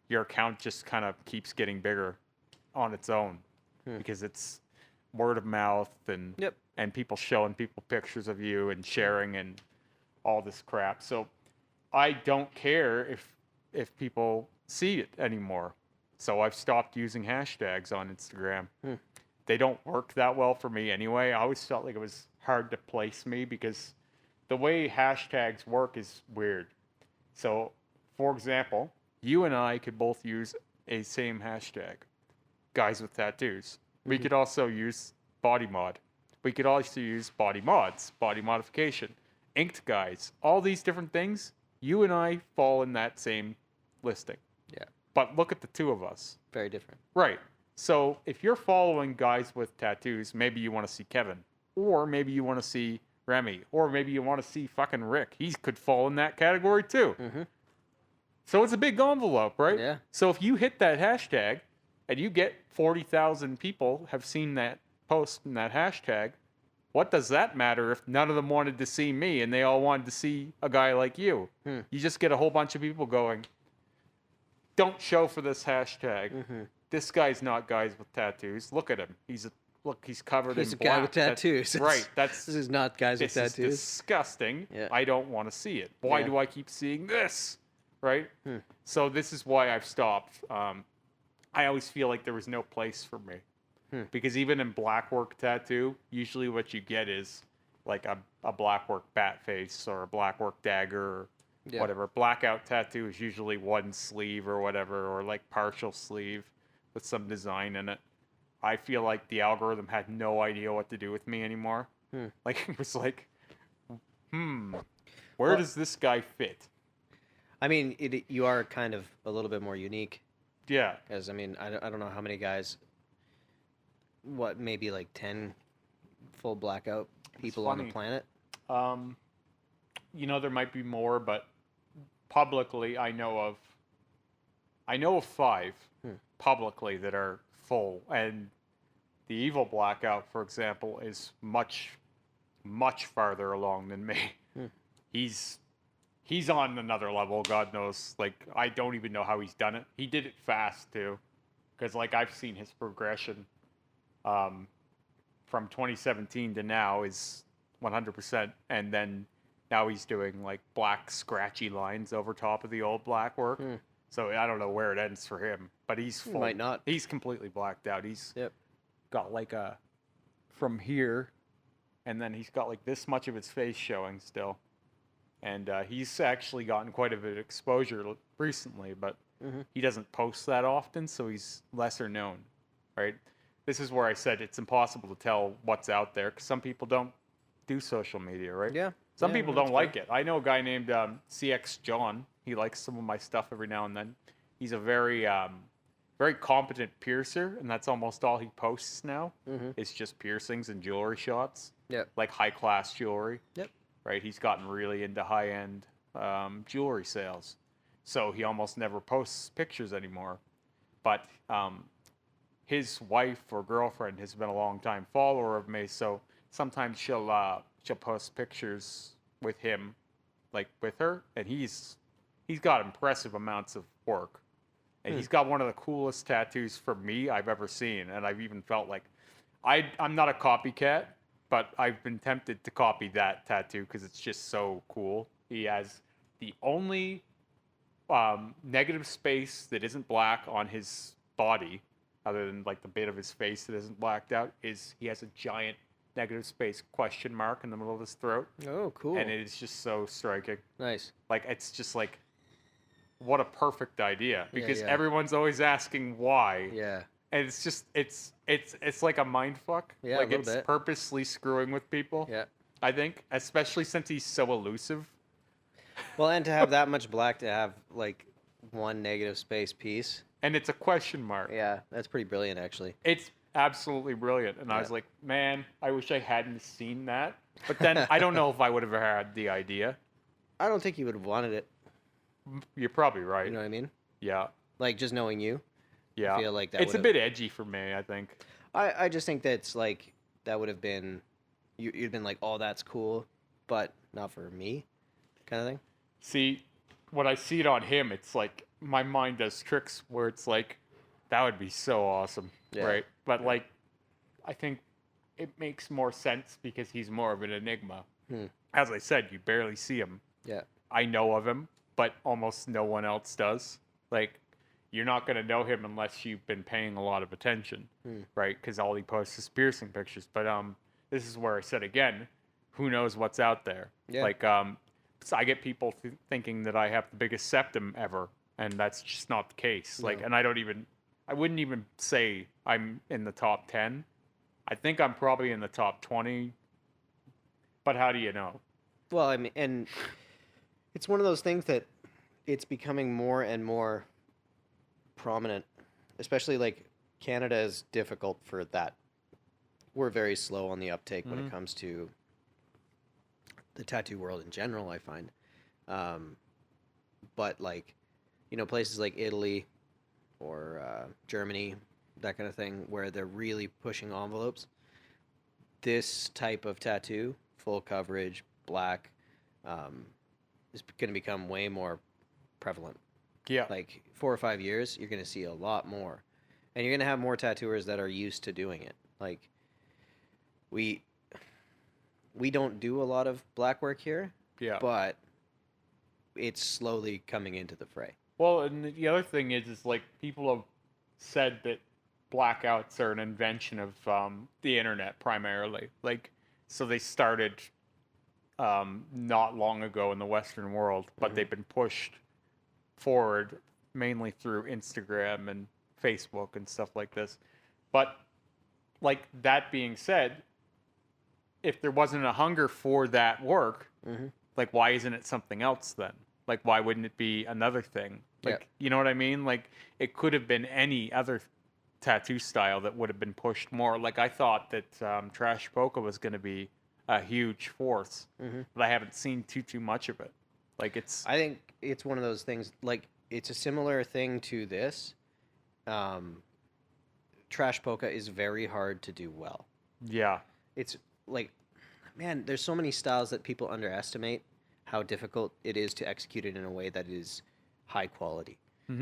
your account just kind of keeps getting bigger on its own because it's word of mouth and people showing people pictures of you and sharing and all this crap. So I don't care if people see it anymore. So I've stopped using hashtags on Instagram. They don't work that well for me anyway. I always felt like it was hard to place me because the way hashtags work is weird. So, for example, you and I could both use a same hashtag, guys with tattoos. We could also use body mod. We could also use body mods, body modification, inked guys, all these different things. You and I fall in that same listing. Yeah. But look at the two of us. Very different. Right. So if you're following guys with tattoos, maybe you want to see Kevin, or maybe you want to see Remy, or maybe you want to see fucking Rick. He could fall in that category too. So it's a big envelope, right? Yeah. So if you hit that hashtag and you get 40,000 people have seen that post and that hashtag, what does that matter if none of them wanted to see me and they all wanted to see a guy like you? You just get a whole bunch of people going, don't show for this hashtag. This guy's not guys with tattoos. Look at him. He's covered in black. He's a guy with tattoos. Right. This is not guys with tattoos. This is disgusting. Yeah. I don't want to see it. Why do I keep seeing this? Right? So this is why I've stopped. I always feel like there was no place for me. Because even in black work tattoo, usually what you get is like a black work bat face or a black work dagger or whatever. Blackout tattoo is usually one sleeve or whatever, or like partial sleeve with some design in it. I feel like the algorithm had no idea what to do with me anymore. Like it was like, where does this guy fit? I mean, you are kind of a little bit more unique. Yeah. Because, I mean, I don't know how many guys, maybe like 10 full blackout people on the planet? There might be more, but publicly I know of 5 publicly that are full. And the evil blackout, for example, is much, much farther along than me. He's on another level, God knows. Like, I don't even know how he's done it. He did it fast, too. Because, like, I've seen his progression from 2017 to now is 100%. And then now he's doing, like, black scratchy lines over top of the old black work. So I don't know where it ends for him. But he's full. Might not. He's completely blacked out. He's got, like, from here, and then he's got, like, this much of his face showing still. And he's actually gotten quite a bit of exposure recently, but he doesn't post that often, so he's lesser known, right? This is where I said it's impossible to tell what's out there, because some people don't do social media, right? Yeah. Some people don't like it. I know a guy named CX John. He likes some of my stuff every now and then. He's a very, very competent piercer, and that's almost all he posts now. It's just piercings and jewelry shots. Like high-class jewelry. Right, he's gotten really into high-end jewelry sales, so he almost never posts pictures anymore. But his wife or girlfriend has been a long-time follower of me, so sometimes she'll post pictures with him, like with her, and he's got impressive amounts of work, and he's got one of the coolest tattoos for me I've ever seen, and I've even felt like I'm not a copycat. But I've been tempted to copy that tattoo because it's just so cool. He has the only negative space that isn't black on his body, other than like the bit of his face that isn't blacked out, is he has a giant negative space question mark in the middle of his throat. Oh, cool. And it is just so striking. Nice. Like, it's just like, what a perfect idea. Because everyone's always asking why. Yeah. And it's just, it's like a mind fuck. Yeah, like a it's little bit. purposely screwing with people. Yeah. I think, especially since he's so elusive. Well, and to have that much black to have like one negative space piece. And it's a question mark. Yeah, that's pretty brilliant, actually. It's absolutely brilliant. And I Yeah. was like, man, I wish I hadn't seen that. But then I don't know if I would have had the idea. I don't think you would have wanted it. You're probably right. You know what I mean? Yeah. Like, just knowing you. Yeah. I feel like that it's a would've- bit edgy for me, I think. I just think that's like, that would have been, you'd been like, oh, that's cool, but not for me, kind of thing. See, when I see it on him, it's like my mind does tricks where it's like, that would be so awesome, Yeah. right? But like, I think it makes more sense because he's more of an enigma. As I said, you barely see him. Yeah. I know of him, but almost no one else does. Like, you're not going to know him unless you've been paying a lot of attention, right? Because all he posts is piercing pictures. But this is where I said again, who knows what's out there? Yeah. Like, so I get people thinking that I have the biggest septum ever, and that's just not the case. Like, No. and I wouldn't even say I'm in the top 10. I think I'm probably in the top 20. But how do you know? Well, I mean, and it's one of those things that it's becoming more and more prominent, especially like Canada is difficult for that. We're very slow on the uptake when it comes to the tattoo world in general, I find. But like, you know, places like Italy or Germany, that kind of thing, where they're really pushing envelopes. This type of tattoo, full coverage, black, is going to become way more prevalent. Yeah. Like 4 or 5 years, you're going to see a lot more. And you're going to have more tattooers that are used to doing it. Like, we don't do a lot of black work here, Yeah. but it's slowly coming into the fray. Well, and the other thing is like people have said that blackouts are an invention of the internet primarily. Like, so they started not long ago in the Western world, but they've been pushed forward mainly through Instagram and Facebook and stuff like this. But like that being said, if there wasn't a hunger for that work, like why isn't it something else then? Like why wouldn't it be another thing? Like, you know what I mean? Like it could have been any other tattoo style that would have been pushed more. Like I thought that trash polka was going to be a huge force, but I haven't seen too much of it. Like it's. I think it's one of those things. Like it's a similar thing to this. Trash polka is very hard to do well. Yeah. It's like, man, there's so many styles that people underestimate how difficult it is to execute it in a way that is high quality.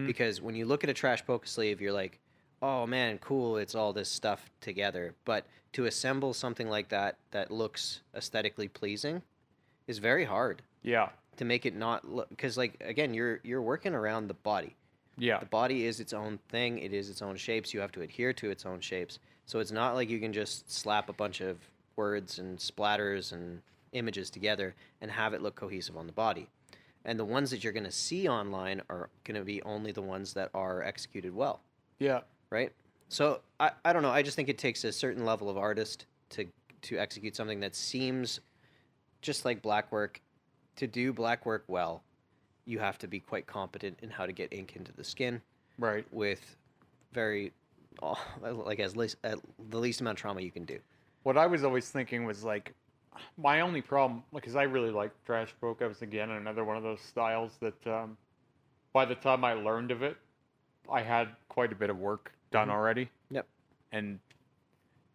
Because when you look at a trash polka sleeve, you're like, oh man, cool, it's all this stuff together. But to assemble something like that that looks aesthetically pleasing is very hard. Yeah. To make it not look, because like again, you're working around the body. Yeah. The body is its own thing. It is its own shapes. You have to adhere to its own shapes. So it's not like you can just slap a bunch of words and splatters and images together and have it look cohesive on the body. And the ones that you're going to see online are going to be only the ones that are executed well. Yeah. Right? So I don't know. I just think it takes a certain level of artist to execute something that seems just like black work. To do black work well, you have to be quite competent in how to get ink into the skin. Right. With very, like the least amount of trauma you can do. What I was always thinking was like, my only problem, because I really like trash polka, was again another one of those styles that by the time I learned of it, I had quite a bit of work done already. Yep. And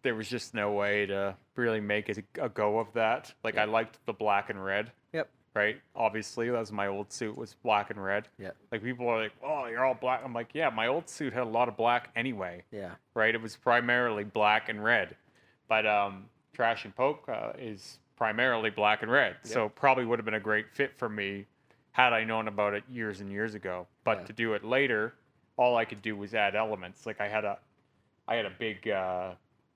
there was just no way to really make a go of that. Like I liked the black and red. Yep. Right? Obviously, that was my old suit, was black and red. Yeah. Like people are like, oh, you're all black. I'm like, yeah, my old suit had a lot of black anyway. Yeah. Right? It was primarily black and red. But trash and polka is primarily black and red. Yep. So probably would have been a great fit for me had I known about it years and years ago. But to do it later, all I could do was add elements. Like I had a big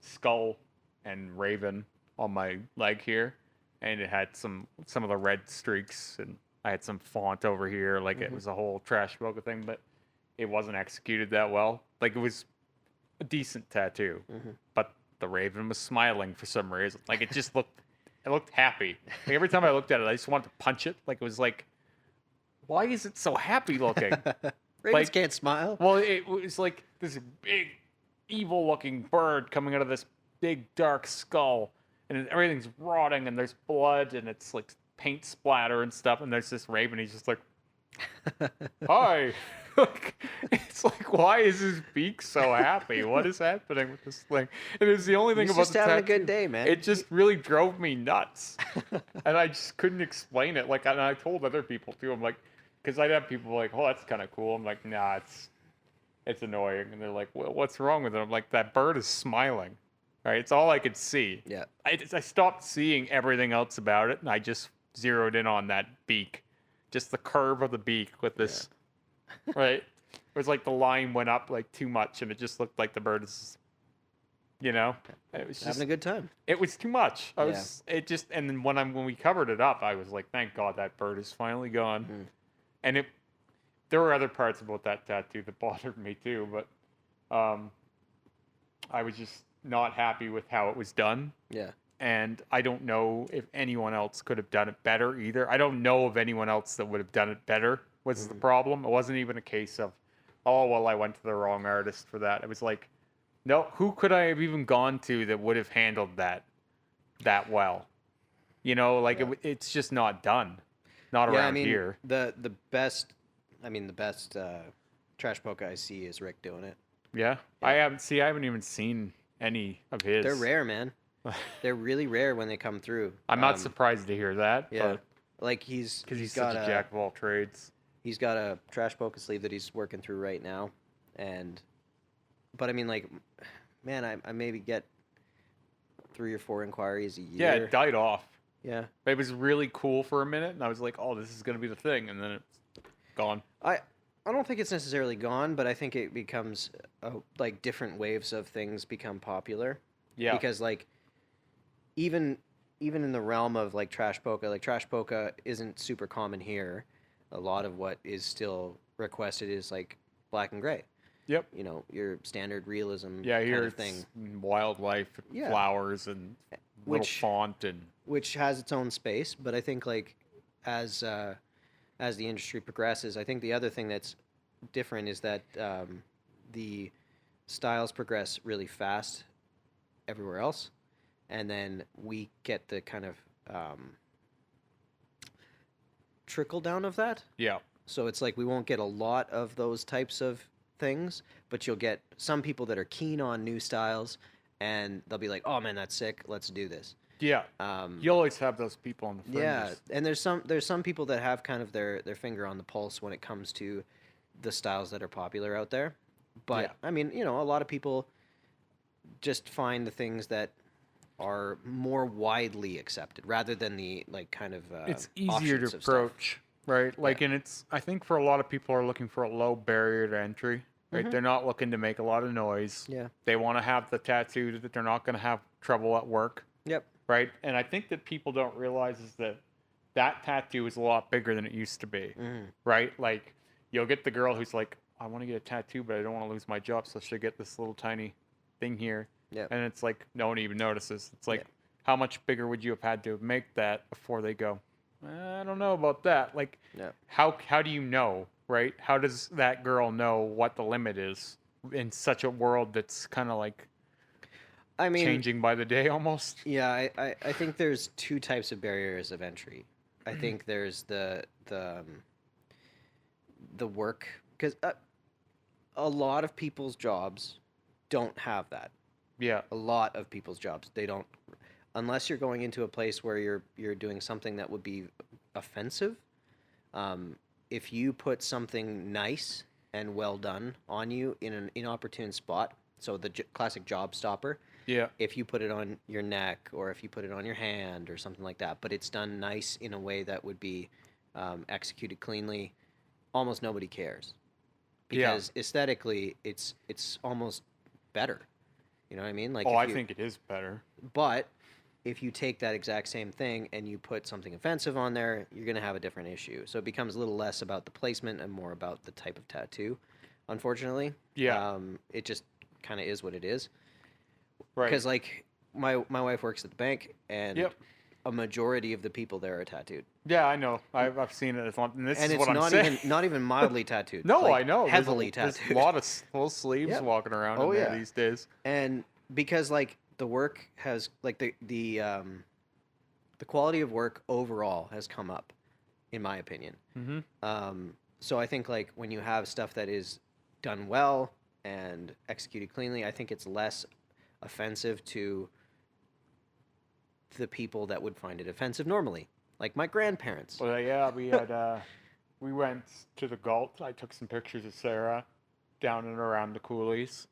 skull and raven on my leg here, and it had some of the red streaks, and I had some font over here. Like it was a whole trash polka thing, but it wasn't executed that well. Like it was a decent tattoo, but the raven was smiling for some reason. Like it just looked happy. Like every time I looked at it, I just wanted to punch it. Like it was like why is it so happy looking? Ravens can't smile. Well, it was like this big, evil-looking bird coming out of this big, dark skull, and everything's rotting, and there's blood, and it's like paint splatter and stuff, and there's this raven. He's just like, hi. It's like, why is his beak so happy? What is happening with this thing? And it's the only thing He's about just the having a tattoo. good day, man. It just really drove me nuts, and I just couldn't explain it. Like, and I told other people too. I'm like, because I'd have people like, oh, that's kind of cool. I'm like, nah, it's annoying. And they're like, well, what's wrong with it? I'm like, that bird is smiling. Right? It's all I could see. Yeah. I stopped seeing everything else about it, and I just zeroed in on that beak. Just the curve of the beak with this, right? It was like the line went up like too much, and it just looked like the bird is, it was just Having a good time. It was too much. And then when we covered it up, I was like, thank God that bird is finally gone. Mm. And there were other parts about that tattoo that bothered me too, but I was just not happy with how it was done. Yeah. And I don't know if anyone else could have done it better either. I don't know of anyone else that would have done it better was the problem. It wasn't even a case of, oh, well, I went to the wrong artist for that. It was like, no, who could I have even gone to that would have handled that well? It's just not done. Not around here. The best trash poke I see is Rick doing it. Yeah? I haven't even seen any of his. They're rare, man. They're really rare when they come through. I'm not surprised to hear that. Yeah. Like he's such a jack of all trades. He's got a trash poke sleeve that he's working through right now. But I mean, like, man, I maybe get 3 or 4 inquiries a year. Yeah, it died off. Yeah. It was really cool for a minute, and I was like, oh, this is going to be the thing, and then it's gone. I don't think it's necessarily gone, but I think it becomes, like, different waves of things become popular. Yeah. Because, like, even in the realm of, like, trash polka isn't super common here. A lot of what is still requested is, like, black and gray. Yep. Your standard realism here kind of it's thing. Wildlife, flowers, and little font, and which has its own space. But I think, like, as the industry progresses, I think the other thing that's different is that the styles progress really fast everywhere else, and then we get the kind of trickle down of that. Yeah. So it's like we won't get a lot of those types of things, but you'll get some people that are keen on new styles, and they'll be like, "Oh man, that's sick. Let's do this." Yeah. You always have those people on the fringes. Yeah, and there's some people that have kind of their finger on the pulse when it comes to the styles that are popular out there. But I mean, a lot of people just find the things that are more widely accepted rather than the kind of it's easier to approach, right? Like, and I think for a lot of people are looking for a low barrier to entry, right? Mm-hmm. They're not looking to make a lot of noise. Yeah. They want to have the tattoo that they're not going to have trouble at work. Yep. Right. And I think that people don't realize is that tattoo is a lot bigger than it used to be. Mm-hmm. Right. Like, you'll get the girl who's like, I want to get a tattoo, but I don't want to lose my job, so she'll get this little tiny thing here. Yeah. And it's like, no one even notices. It's like, how much bigger would you have had to make that before they go, I don't know about that. Like, how do you know, right? How does that girl know what the limit is in such a world that's kind of like, changing by the day almost? Yeah, I think there's 2 types of barriers of entry. I think there's the work, because a lot of people's jobs don't have that. Yeah. A lot of people's jobs, they don't, unless you're going into a place where you're doing something that would be offensive. If you put something nice and well done on you in an inopportune spot, so the classic job stopper. Yeah. If you put it on your neck or if you put it on your hand or something like that, but it's done nice in a way that would be executed cleanly, almost nobody cares. Because aesthetically, it's almost better. You know what I mean? Like, I think it is better. But if you take that exact same thing and you put something offensive on there, you're going to have a different issue. So it becomes a little less about the placement and more about the type of tattoo, unfortunately. Yeah. It just kind of is what it is. Right. Because, like, my wife works at the bank, and a majority of the people there are tattooed. Yeah, I know. I've seen it as one, and this And is it's what I'm saying. not even mildly tattooed. No, like, I know. Heavily There's tattooed. a lot of full sleeves Yep. walking around Oh, in there yeah. these days. And because like the work has like the quality of work overall has come up, in my opinion. So I think like when you have stuff that is done well and executed cleanly, I think it's less offensive to the people that would find it offensive normally, like my grandparents. Well, yeah, we had we went to the Galt. I took some pictures of Sarah down and around the coulees,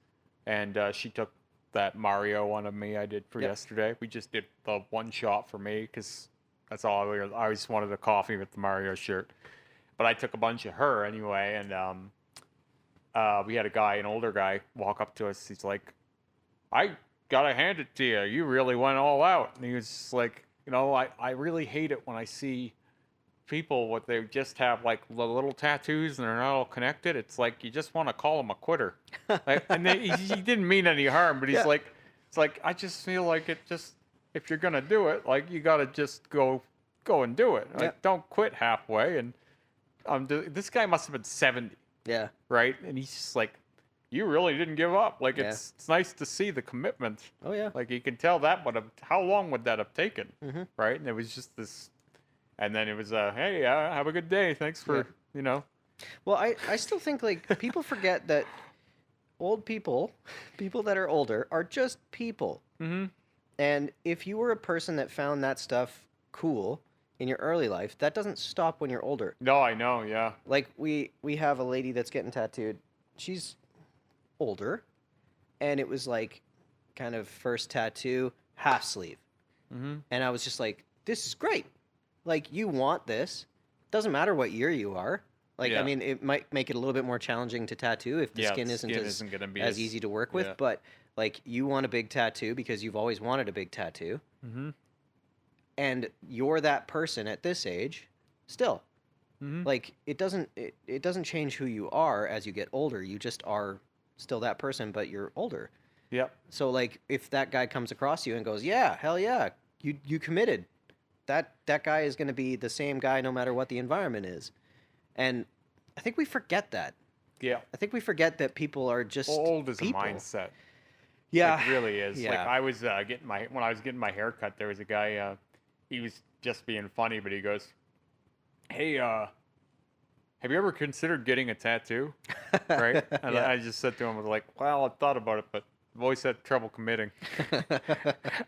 and she took that Mario one of me I did for yesterday. We just did the one shot for me because that's all I just wanted a coffee with the Mario shirt. But I took a bunch of her anyway, and we had a guy, an older guy, walk up to us. He's like, I gotta hand it to you. You really went all out. And he was just like, you know, I really hate it when I see people what they just have like the little tattoos and they're not all connected. It's like you just want to call them a quitter. Like, and he didn't mean any harm, but he's like, it's like I just feel like it just if you're gonna do it, like you gotta just go and do it. Like don't quit halfway. And this guy must have been 70. Yeah. Right. And he's just like, you really didn't give up. Like it's nice to see the commitment. Oh yeah. Like you can tell that, but how long would that have taken? Right. And it was just this. And then it was, hey, have a good day. Thanks for, you know. Well, I still think, like, people forget that old people that are older, are just people. And if you were a person that found that stuff cool in your early life, that doesn't stop when you're older. No, I know, yeah. Like, we have a lady that's getting tattooed. She's older. And it was, like, kind of first tattoo, half sleeve. And I was just like, this is great. Like, you want this. Doesn't matter what year you are. Like, I mean, it might make it a little bit more challenging to tattoo if the skin isn't gonna be as easy to work with. But, like, you want a big tattoo because you've always wanted a big tattoo. And you're that person at this age still. Like, it doesn't change who you are as you get older. You just are still that person, but you're older. Yep. So, like, if that guy comes across you and goes, yeah, hell yeah, you committed. That guy is going to be the same guy no matter what the environment is. And I think we forget that. Yeah. I think we forget that people are just old is people. a mindset. Yeah. It really is. Yeah. Like I was when I was getting my hair cut, there was a guy, he was just being funny, but he goes, hey, have you ever considered getting a tattoo? Right? And I just said to him, I was like, well, I thought about it, but I've always had trouble committing.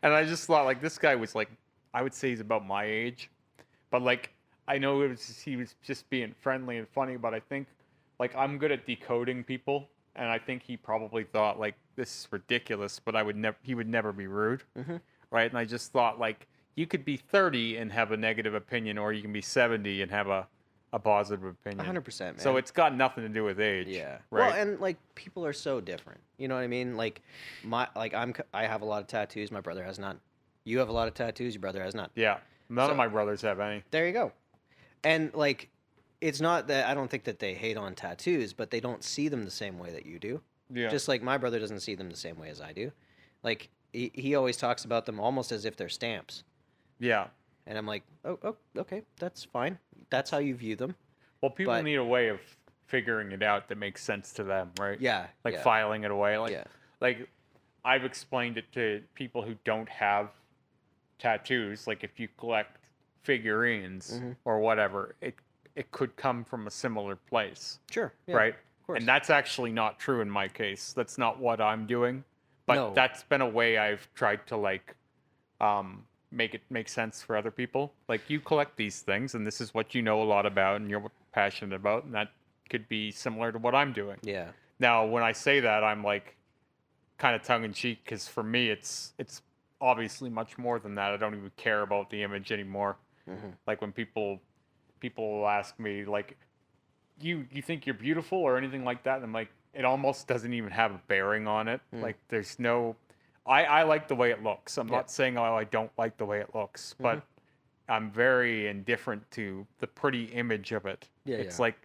And I just thought, like, this guy was like, I would say he's about my age, but like I know he was just being friendly and funny. But I think like I'm good at decoding people, and I think he probably thought like this is ridiculous, but he would never be rude, right? And I just thought like you could be 30 and have a negative opinion, or you can be 70 and have a positive opinion. 100%, man. So it's got nothing to do with age. Yeah. Right. Well, and like people are so different. You know what I mean? Like I have a lot of tattoos. My brother has none. You have a lot of tattoos. Your brother has none. Yeah. None of my brothers have any. There you go. And like, it's not that I don't think that they hate on tattoos, but they don't see them the same way that you do. Yeah. Just like my brother doesn't see them the same way as I do. Like he always talks about them almost as if they're stamps. Yeah. And I'm like, oh, okay, that's fine. That's how you view them. Well, people need a way of figuring it out that makes sense to them, right? Yeah. Like filing it away. Like, Yeah. like I've explained it to people who don't have tattoos. Like if you collect figurines or whatever, it could come from a similar place. Sure. Yeah, right? Of course. And that's actually not true in my case. That's not what I'm doing. But that's been a way I've tried to like make it make sense for other people. Like you collect these things and this is what you know a lot about and you're passionate about, and that could be similar to what I'm doing. Yeah. Now, when I say that, I'm like kind of tongue in cheek because for me it's obviously much more than that. I don't even care about the image anymore. Like when people will ask me like, you think you're beautiful or anything like that, and I'm like, it almost doesn't even have a bearing on it. Like there's no, I like the way it looks. I'm not saying I don't like the way it looks, but I'm very indifferent to the pretty image of it. It's like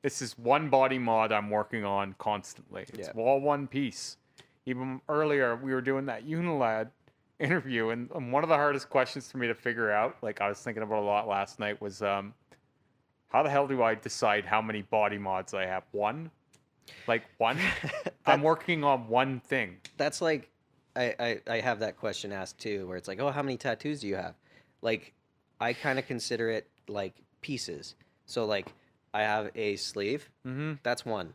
this is one body mod I'm working on constantly. It's all one piece. Even earlier we were doing that Unilad interview, and one of the hardest questions for me to figure out, like I was thinking about a lot last night, was how the hell do I decide how many body mods I have? One? Like one? I'm working on one thing. That's like, I have that question asked too, where it's like, oh, how many tattoos do you have? Like, I kind of consider it like pieces. So like, I have a sleeve. Mm-hmm. That's one.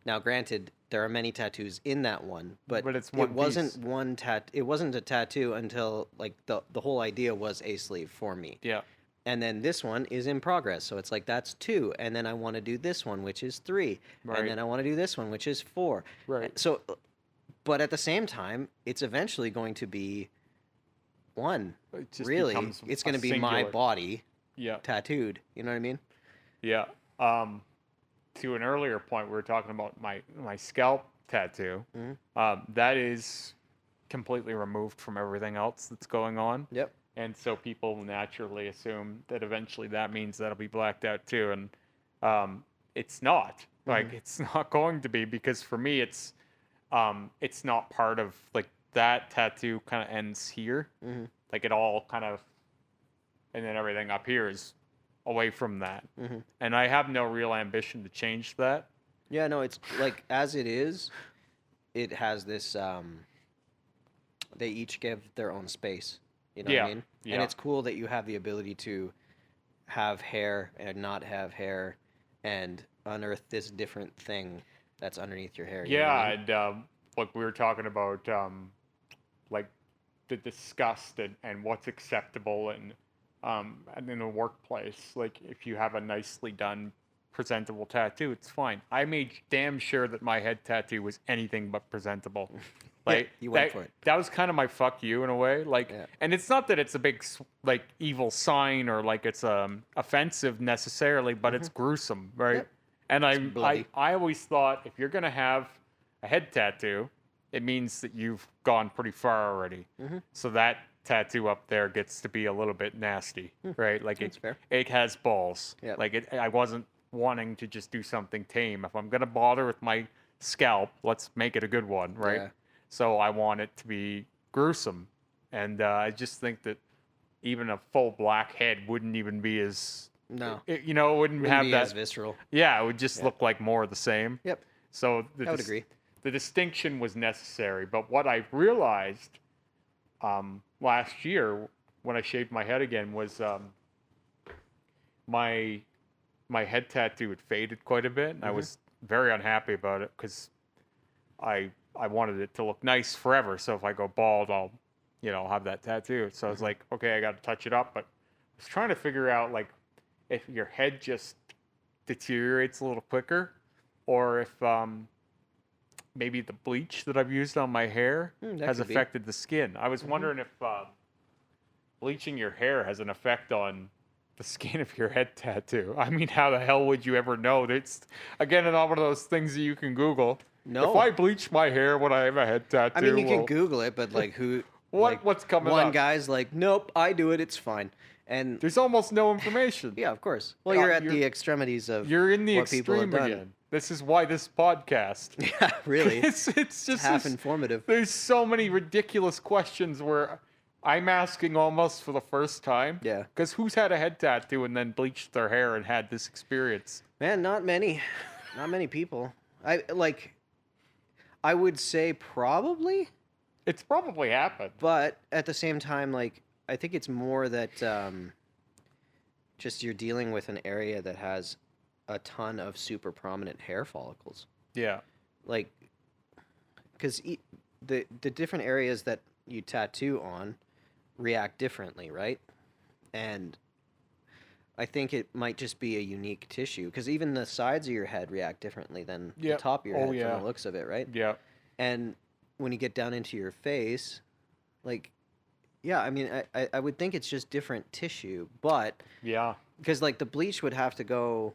Now, granted, there are many tattoos in that one, but it's one it wasn't piece. one It wasn't a tattoo until like the whole idea was a sleeve for me. Yeah. And then this one is in progress, so it's like that's 2, and then I want to do this one, which is 3, Right. and then I want to do this one, which is 4. Right. So, but at the same time, it's eventually going to be one. It just Really, becomes it's a going to be my singular. body Yeah. tattooed. You know what I mean? Yeah. To an earlier point, we were talking about my scalp tattoo. Mm-hmm. That is completely removed from everything else that's going on. Yep. And so people naturally assume that eventually that means that'll be blacked out too. And it's not. Like, it's not going to be, because for me, it's not part of, like, that tattoo kind of ends here. Mm-hmm. Like, it all kind of, and then everything up here is away from that. Mm-hmm. And I have no real ambition to change that. Yeah, no, it's like as it is, it has this. They each give their own space. You know what I mean? Yeah. And it's cool that you have the ability to have hair and not have hair, and unearth this different thing that's underneath your hair. You know what I mean? And like we were talking about, like the disgust and what's acceptable and in a workplace. Like, if you have a nicely done, presentable tattoo, it's fine. I made damn sure that my head tattoo was anything but presentable. Like, you went for it. That was kind of my fuck you in a way. Like, Yeah. and it's not that it's a big like evil sign or like it's offensive necessarily, but it's gruesome, right? Yep. And bloody. I always thought, if you're gonna have a head tattoo, it means that you've gone pretty far already. So that tattoo up there gets to be a little bit nasty, right? Like, That's fair. it has balls. Yep. Like, I wasn't wanting to just do something tame. If I'm gonna bother with my scalp, let's make it a good one, right? Yeah. So I want it to be gruesome, and I just think that even a full black head wouldn't even be as No. it wouldn't Wouldn't have be that. as visceral. Yeah, it would just look like more of the same. Yep. So I would agree. The distinction was necessary, but what I realized last year when I shaved my head again was my head tattoo had faded quite a bit, and I was very unhappy about it because I wanted it to look nice forever. So if I go bald, I'll have that tattoo. So I was like, okay, I got to touch it up, but I was trying to figure out, like, if your head just deteriorates a little quicker, or if maybe the bleach that I've used on my hair That has could be. affected the skin. I was wondering if bleaching your hair has an effect on the skin of your head tattoo. I mean, how the hell would you ever know? It's, again, not one of those things that you can Google. No. If I bleach my hair when I have a head tattoo, I mean, you can well, Google it, but like who? Like, what's coming one up? guy's like, nope, I do it. It's fine. And There's almost no information. yeah, of course. Well, Yeah, you're at you're- the extremities of You're in the what people have extreme done. again. This is why this podcast. Yeah, really. it's just half this- informative. There's so many ridiculous questions where I'm asking almost for the first time. Yeah. Because who's had a head tattoo and then bleached their hair and had this experience? Man, not many. Not many people. I would say probably, It's probably happened. but at the same time, like, I think it's more that just you're dealing with an area that has a ton of super prominent hair follicles. Yeah. Like, because the different areas that you tattoo on react differently, right? And I think it might just be a unique tissue, because even the sides of your head react differently than the Yep. top of your Oh, head yeah. from the looks of it, right? Yeah. And when you get down into your face, like, yeah, I mean, I would think it's just different tissue, but Yeah. because like the bleach would have to go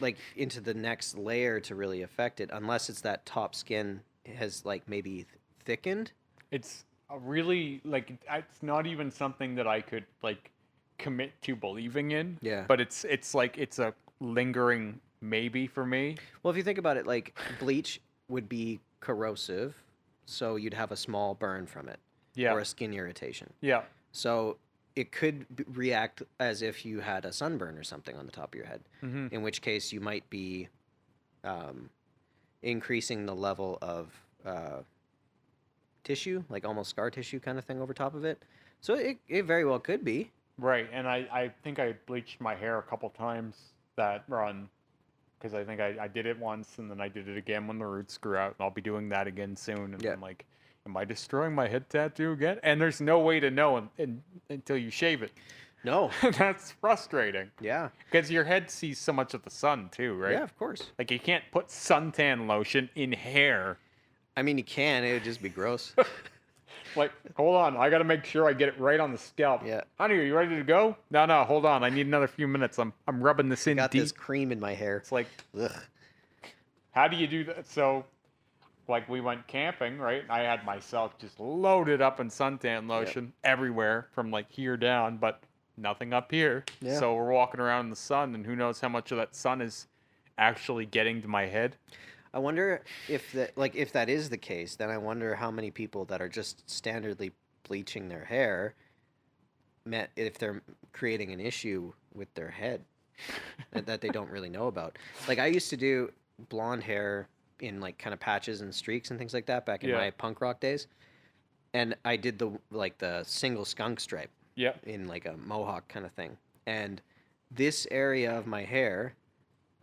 like into the next layer to really affect it, unless it's that top skin has like maybe thickened. It's a really, like, it's not even something that I could, like, commit to believing in. Yeah. But it's like, it's a lingering maybe for me. Well, if you think about it, like bleach would be corrosive, so you'd have a small burn from it, Yeah. or a skin irritation. Yeah. So it could react as if you had a sunburn or something on the top of your head, Mm-hmm. in which case you might be increasing the level of tissue, like almost scar tissue kind of thing over top of it. So it very well could be. Right, and I think I bleached my hair a couple times that run, because I think I did it once and then I did it again when the roots grew out, and I'll be doing that again soon. And Yeah. I'm like, am I destroying my head tattoo again? And there's no way to know until you shave it. No. That's frustrating, Yeah. because your head sees so much of the sun too, right? Yeah, of course. Like you can't put suntan lotion in hair. I mean, you can. It would just be gross. Like, hold on, I got to make sure I get it right on the scalp. Yeah. Honey, are you ready to go? No, hold on. I need another few minutes. I'm rubbing this in Got deep. this cream in my hair. It's like, Ugh. how do you do that? So, like, we went camping, right? I had myself just loaded up in suntan lotion everywhere from like here down, but nothing up here. Yeah. So we're walking around in the sun, and who knows how much of that sun is actually getting to my head. I wonder if that is the case, then I wonder how many people that are just standardly bleaching their hair if they're creating an issue with their head that they don't really know about. Like I used to do blonde hair in like kind of patches and streaks and things like that back in my punk rock days. And I did the single skunk stripe. Yeah. In like a mohawk kind of thing. And this area of my hair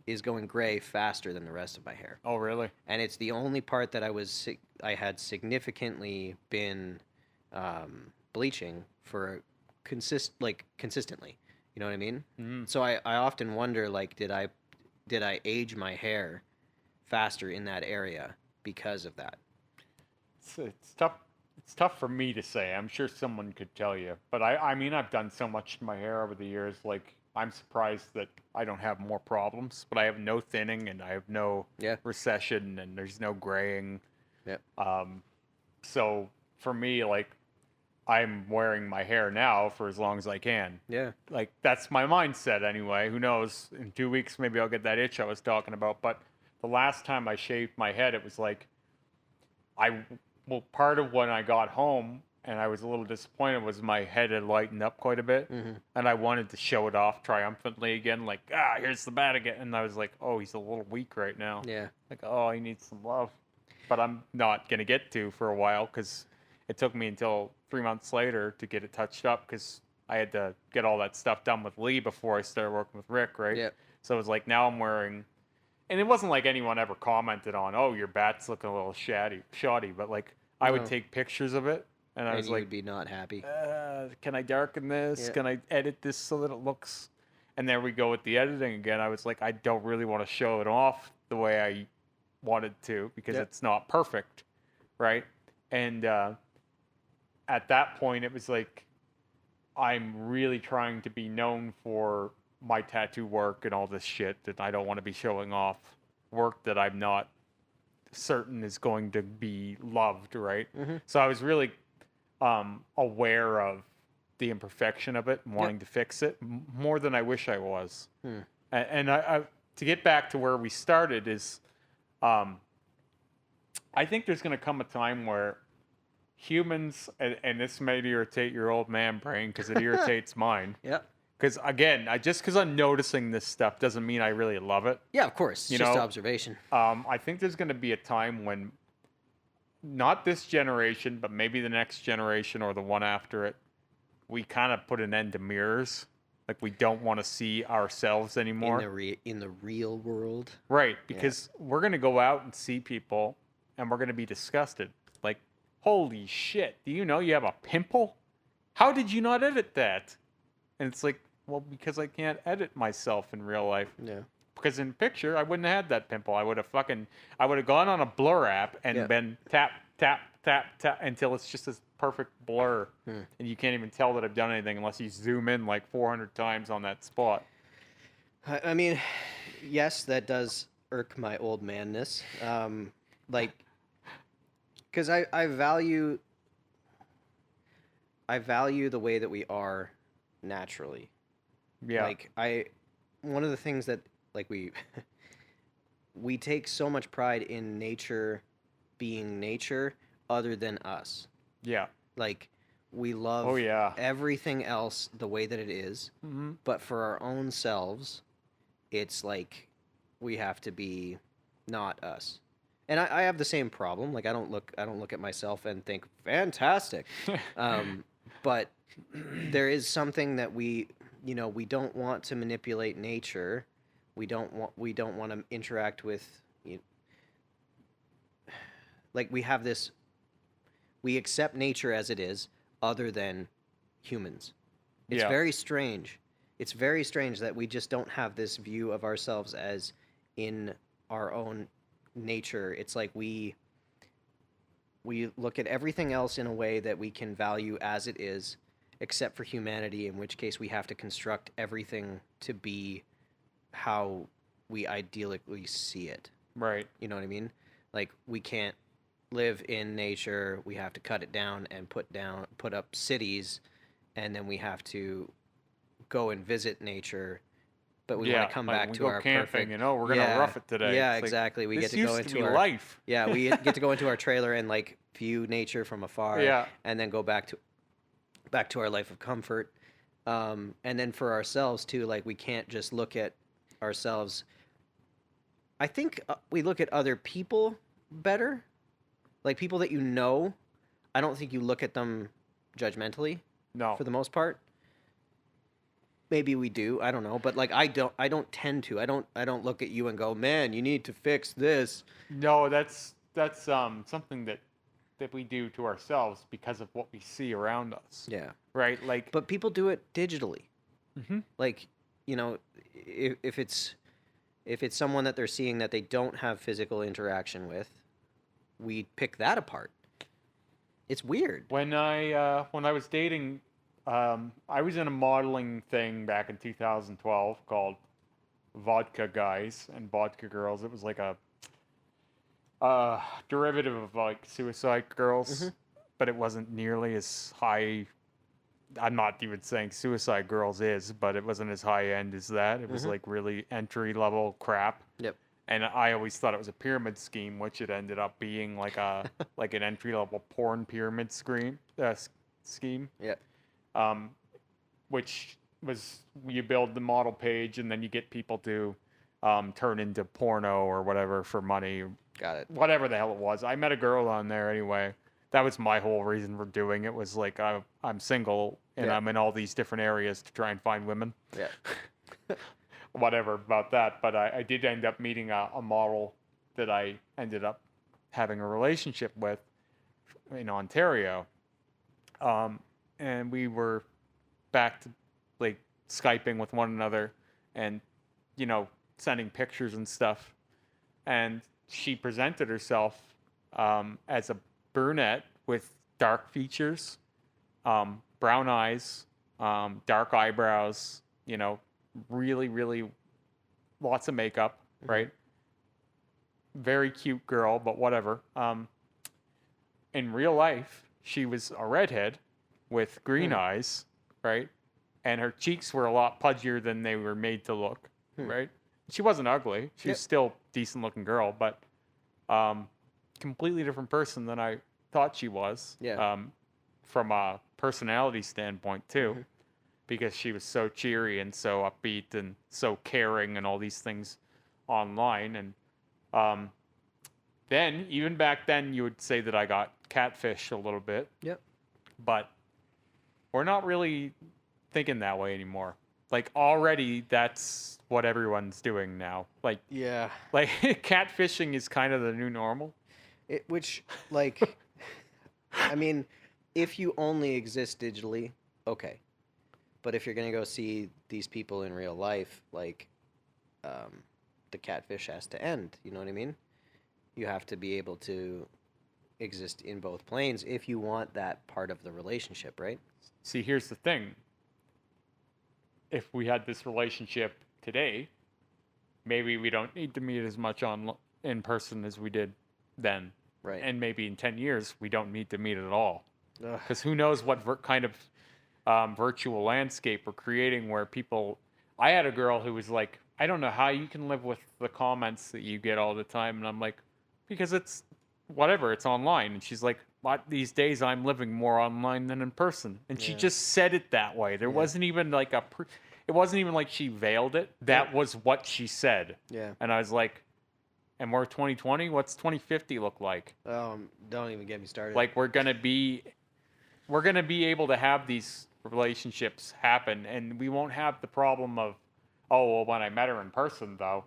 is going gray faster than the rest of my hair. Oh, really? And it's the only part that I had significantly been bleaching for consistently. You know what I mean? Mm. So I often wonder, like, did I age my hair faster in that area because of that? It's tough. It's tough for me to say. I'm sure someone could tell you. But I mean, I've done so much to my hair over the years. Like, I'm surprised that I don't have more problems. But I have no thinning, and I have no recession, and there's no graying. Yeah. So for me, like, I'm wearing my hair now for as long as I can. Yeah. Like, that's my mindset anyway. Who knows? In 2 weeks, maybe I'll get that itch I was talking about. But the last time I shaved my head, it was like, part of when I got home and I was a little disappointed was my head had lightened up quite a bit. Mm-hmm. And I wanted to show it off triumphantly again. Like, here's the bat again. And I was like, oh, he's a little weak right now. Yeah. Like, oh, he needs some love. But I'm not going to get to for a while because it took me until 3 months later to get it touched up because I had to get all that stuff done with Lee before I started working with Rick, right? Yeah. So it was like now I'm wearing, and it wasn't like anyone ever commented on, oh, your bat's looking a little shoddy, but like I would take pictures of it and I was you like, would be not happy. can I darken this? Yeah. Can I edit this so that it looks? And there we go with the editing again. I was like, I don't really want to show it off the way I wanted to because it's not perfect, right? And at that point, it was like, I'm really trying to be known for my tattoo work and all this shit that I don't want to be showing off work that I'm not certain is going to be loved, right? Mm-hmm. So I was really aware of the imperfection of it and wanting to fix it more than I wish I was. And I to get back to where we started is I think there's going to come a time where humans, and this may irritate your old man brain because it irritates mine. Yeah. Because again, just because I'm noticing this stuff doesn't mean I really love it. Yeah, of course. It's just observation. I think there's going to be a time when, not this generation, but maybe the next generation or the one after it, we kind of put an end to mirrors. Like we don't want to see ourselves anymore. In the real world. Right, because we're going to go out and see people, and we're going to be disgusted. Like, holy shit, do you know you have a pimple? How did you not edit that? And it's like, well, because I can't edit myself in real life. Yeah. Because in picture, I wouldn't have had that pimple. I would have gone on a blur app and been tap, tap, tap, tap until it's just this perfect blur. And you can't even tell that I've done anything unless you zoom in like 400 times on that spot. I mean, yes, that does irk my old manness. Like, because I value the way that we are naturally. Yeah. Like one of the things that like we take so much pride in nature being nature other than us. Yeah. Like, we love Oh, yeah. everything else the way that it is, Mm-hmm. but for our own selves, it's like we have to be not us. And I have the same problem. Like, I don't look at myself and think fantastic, but there is something that we don't want to manipulate nature. We don't want to interact with, like, we have this. We accept nature as it is, other than humans. It's very strange. It's very strange that we just don't have this view of ourselves as in our own nature. It's like we look at everything else in a way that we can value as it is, except for humanity, in which case we have to construct everything to be how we ideally see it. Right. You know what I mean? Like, we can't live in nature. We have to cut it down and put up cities, and then we have to go and visit nature. But we want to come back to our camping, perfect. we're gonna rough it today. Yeah, It's like, exactly. We get this to go used to into be our life. Yeah, we get to go into our trailer and like view nature from afar. Yeah. And then go back to our life of comfort. And then for ourselves too, like, we can't just look at ourselves. I think we look at other people better. Like, people that I don't think you look at them judgmentally No. for the most part. Maybe we do, I don't know, but like, I don't tend to. I don't look at you and go, "Man, you need to fix this." No, that's something that we do to ourselves because of what we see around us. Yeah. Right? Like, But people do it digitally. Mhm. Like, if it's someone that they're seeing that they don't have physical interaction with, we pick that apart. It's weird. when I was dating, I was in a modeling thing back in 2012 called Vodka Guys and Vodka Girls. It was like a derivative of like Suicide Girls, but it wasn't nearly as high. I'm not even saying Suicide Girls is, but it wasn't as high end as that. It was like really entry level crap. Yep. And I always thought it was a pyramid scheme, which it ended up being like a like an entry level porn pyramid scheme. Yep. Which was, you build the model page and then you get people to turn into porno or whatever for money. Got it. Whatever the hell it was. I met a girl on there anyway. That was my whole reason for doing it, was like, I'm single and I'm in all these different areas to try and find women. Yeah. Whatever about that. But I did end up meeting a model that I ended up having a relationship with in Ontario. And we were back to like Skyping with one another and, sending pictures and stuff. And she presented herself as a brunette with dark features, brown eyes, dark eyebrows, really, really lots of makeup, right? Very cute girl, but whatever. In real life, she was a redhead with green eyes, right? And her cheeks were a lot pudgier than they were made to look, right? She wasn't ugly. She was still a decent looking girl, but completely different person than I thought she was. Yeah. From a personality standpoint too, because she was so cheery and so upbeat and so caring and all these things online. And then, even back then, you would say that I got catfished a little bit. Yep. But we're not really thinking that way anymore. Like, already that's what everyone's doing now. Like, Yeah. like catfishing is kind of the new normal. Which, like, I mean, if you only exist digitally, okay. But if you're going to go see these people in real life, like, the catfish has to end. You know what I mean? You have to be able to exist in both planes if you want that part of the relationship, right? See, here's the thing. If we had this relationship today, maybe we don't need to meet as much in person as we did then. Right. And maybe in 10 years, we don't need to meet at all. Ugh. Because who knows what kind of virtual landscape we're creating where people... I had a girl who was like, I don't know how you can live with the comments that you get all the time. And I'm like, because it's whatever, it's online. And she's like, these days I'm living more online than in person. And she just said it that way. There wasn't even like it wasn't even like she veiled it. That was what she said. Yeah. And I was like, and we're 2020. What's 2050 look like? Don't even get me started. Like we're gonna be able to have these relationships happen, and we won't have the problem of, oh, well, when I met her in person, though.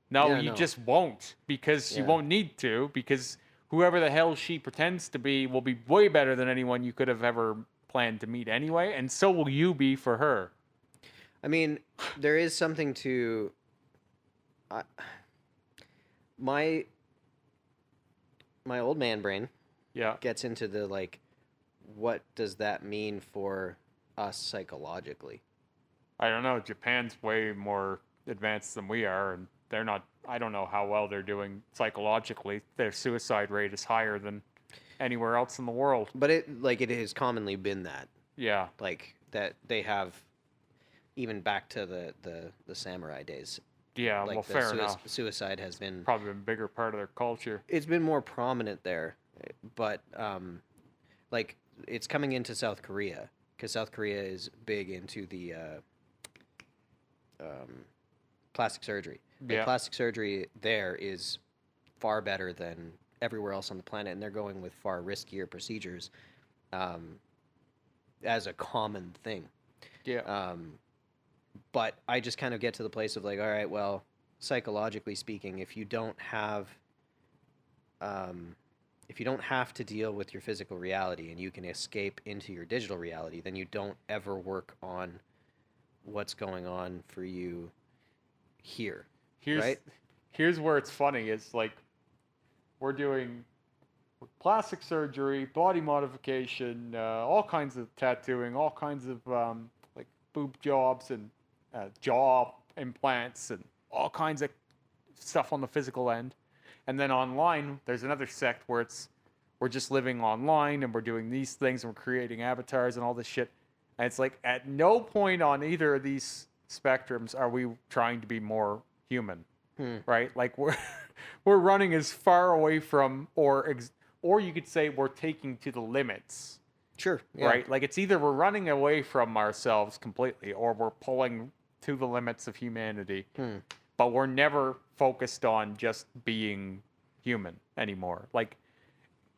No, Yeah, you no. just won't, because you won't need to, because whoever the hell she pretends to be will be way better than anyone you could have ever planned to meet anyway, and so will you be for her. I mean, there is something to my old man brain Yeah. gets into the like, what does that mean for us psychologically? I don't know. Japan's way more advanced than we are, and they're not. I don't know how well they're doing psychologically. Their suicide rate is higher than anywhere else in the world. But it has commonly been that, Yeah. like, that they have, even back to the samurai days. Yeah. Like Well, fair enough. Suicide has been Probably a bigger part of their culture. it's been more prominent there, but like it's coming into South Korea, because South Korea is big into the plastic surgery. The Yeah. plastic surgery there is far better than everywhere else on the planet, and they're going with far riskier procedures as a common thing. Yeah. But I just kind of get to the place of like, all right, well, psychologically speaking, if you don't have to deal with your physical reality and you can escape into your digital reality, then you don't ever work on what's going on for you here. Right? Here's where it's funny. It's like we're doing plastic surgery, body modification, all kinds of tattooing, all kinds of like boob jobs and jaw implants and all kinds of stuff on the physical end. And then online, there's another sect where we're just living online and we're doing these things and we're creating avatars and all this shit. And it's like at no point on either of these spectrums are we trying to be more human, right? Like we're running as far away from, or you could say we're taking to the limits. Sure. Yeah. Right? Like it's either we're running away from ourselves completely or we're pulling to the limits of humanity. But we're never focused on just being human anymore. Like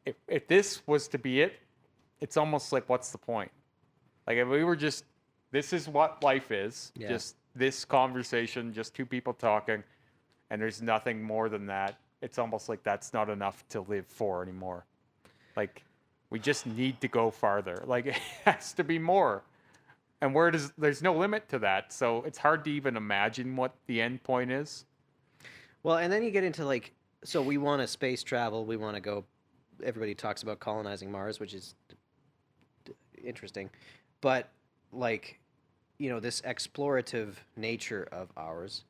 if this was to be it, it's almost like what's the point? Like if we were just, this is what life is. Yeah. Just this conversation, just two people talking, and there's nothing more than that. It's almost like that's not enough to live for anymore. Like we just need to go farther. Like it has to be more. And there's no limit to that. So it's hard to even imagine what the end point is. Well, and then you get into like, so we want to space travel. We want to go. Everybody talks about colonizing Mars, which is interesting. But like, this explorative nature of ours,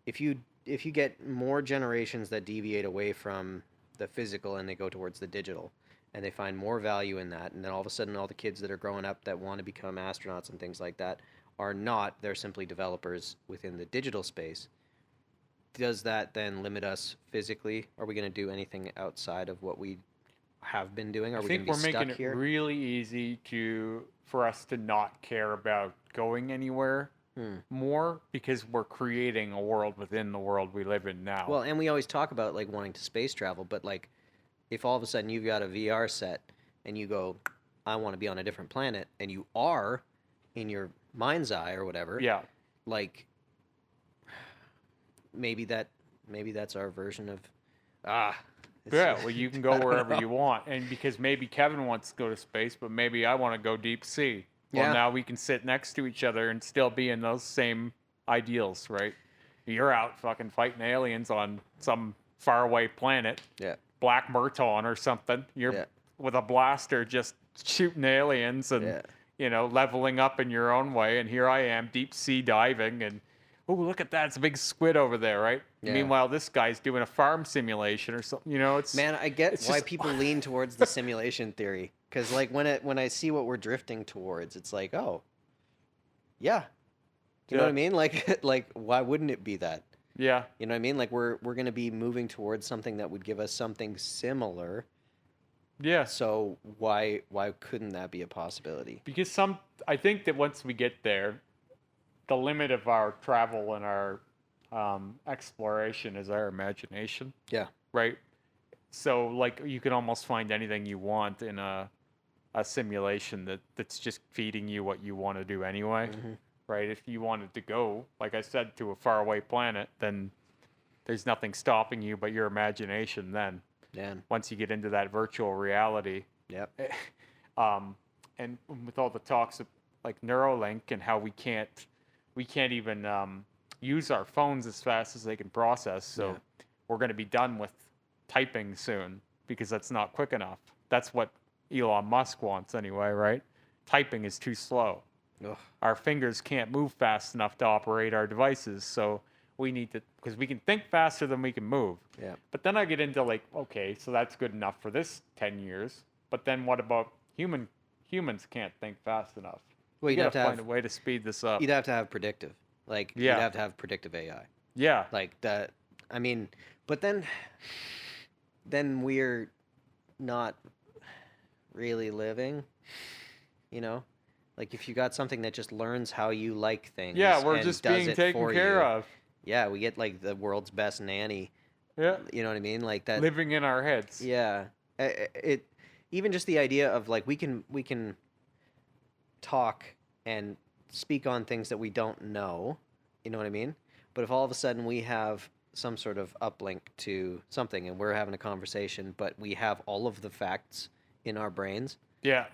if you get more generations that deviate away from the physical and they go towards the digital, and they find more value in that, and then all of a sudden all the kids that are growing up that want to become astronauts and things like that are not, they're simply developers within the digital space. Does that then limit us physically? Are we going to do anything outside of what we have been doing? Are we going to be stuck here? I think we're making it really easy for us to not care about going anywhere more, because we're creating a world within the world we live in now. Well, and we always talk about like wanting to space travel, but like if all of a sudden you've got a VR set and you go, I want to be on a different planet, and you are in your mind's eye or whatever. Yeah. Like maybe that's our version of yeah, well, you can go wherever you want. And because maybe Kevin wants to go to space, but maybe I want to go deep sea. Well, now we can sit next to each other and still be in those same ideals, right? You're out fucking fighting aliens on some faraway planet. Yeah. Black Murtaugh or something. You're with a blaster just shooting aliens and, leveling up in your own way. And here I am, deep sea diving, and oh, look at that. It's a big squid over there, right? Yeah. Meanwhile, this guy's doing a farm simulation or something. It's man, I get why people lean towards the simulation theory. Because like when I see what we're drifting towards, it's like, oh, yeah. You know what I mean? Like why wouldn't it be that? Yeah. You know what I mean? Like we're going to be moving towards something that would give us something similar Yeah. So why couldn't that be a possibility? Because I think that once we get there, the limit of our travel and our exploration is our imagination, Yeah. right? So like you can almost find anything you want in a simulation that's just feeding you what you want to do anyway, right? If you wanted to go, like I said, to a faraway planet, then there's nothing stopping you but your imagination. Then Yeah. once you get into that virtual reality, Yep. and with all the talks of like Neuralink and how we can't even use our phones as fast as they can process. So Yeah. we're going to be done with typing soon because that's not quick enough. That's what Elon Musk wants anyway, right? Typing is too slow. Ugh. Our fingers can't move fast enough to operate our devices. So we need to, because we can think faster than we can move. Yeah. But then I get into like, okay, so that's good enough for this 10 years. But then what about humans can't think fast enough? Well, You you'd have gotta to find a way to speed this up. you'd have to have predictive. Like you'd Yeah. have to have predictive AI. Yeah. Like that. I mean, but then we're not really living, you know? Like if you got something that just learns how you like things. Yeah, we're and just does being it taken for care you. of. Yeah, we get like the world's best nanny. Yeah. You know what I mean? Like that. Living in our heads. Yeah. It even just the idea of like we can talk and speak on things that we don't know. You know what I mean? But if all of a sudden we have some sort of uplink to something and we're having a conversation, but we have all of the facts in our brains, Yeah.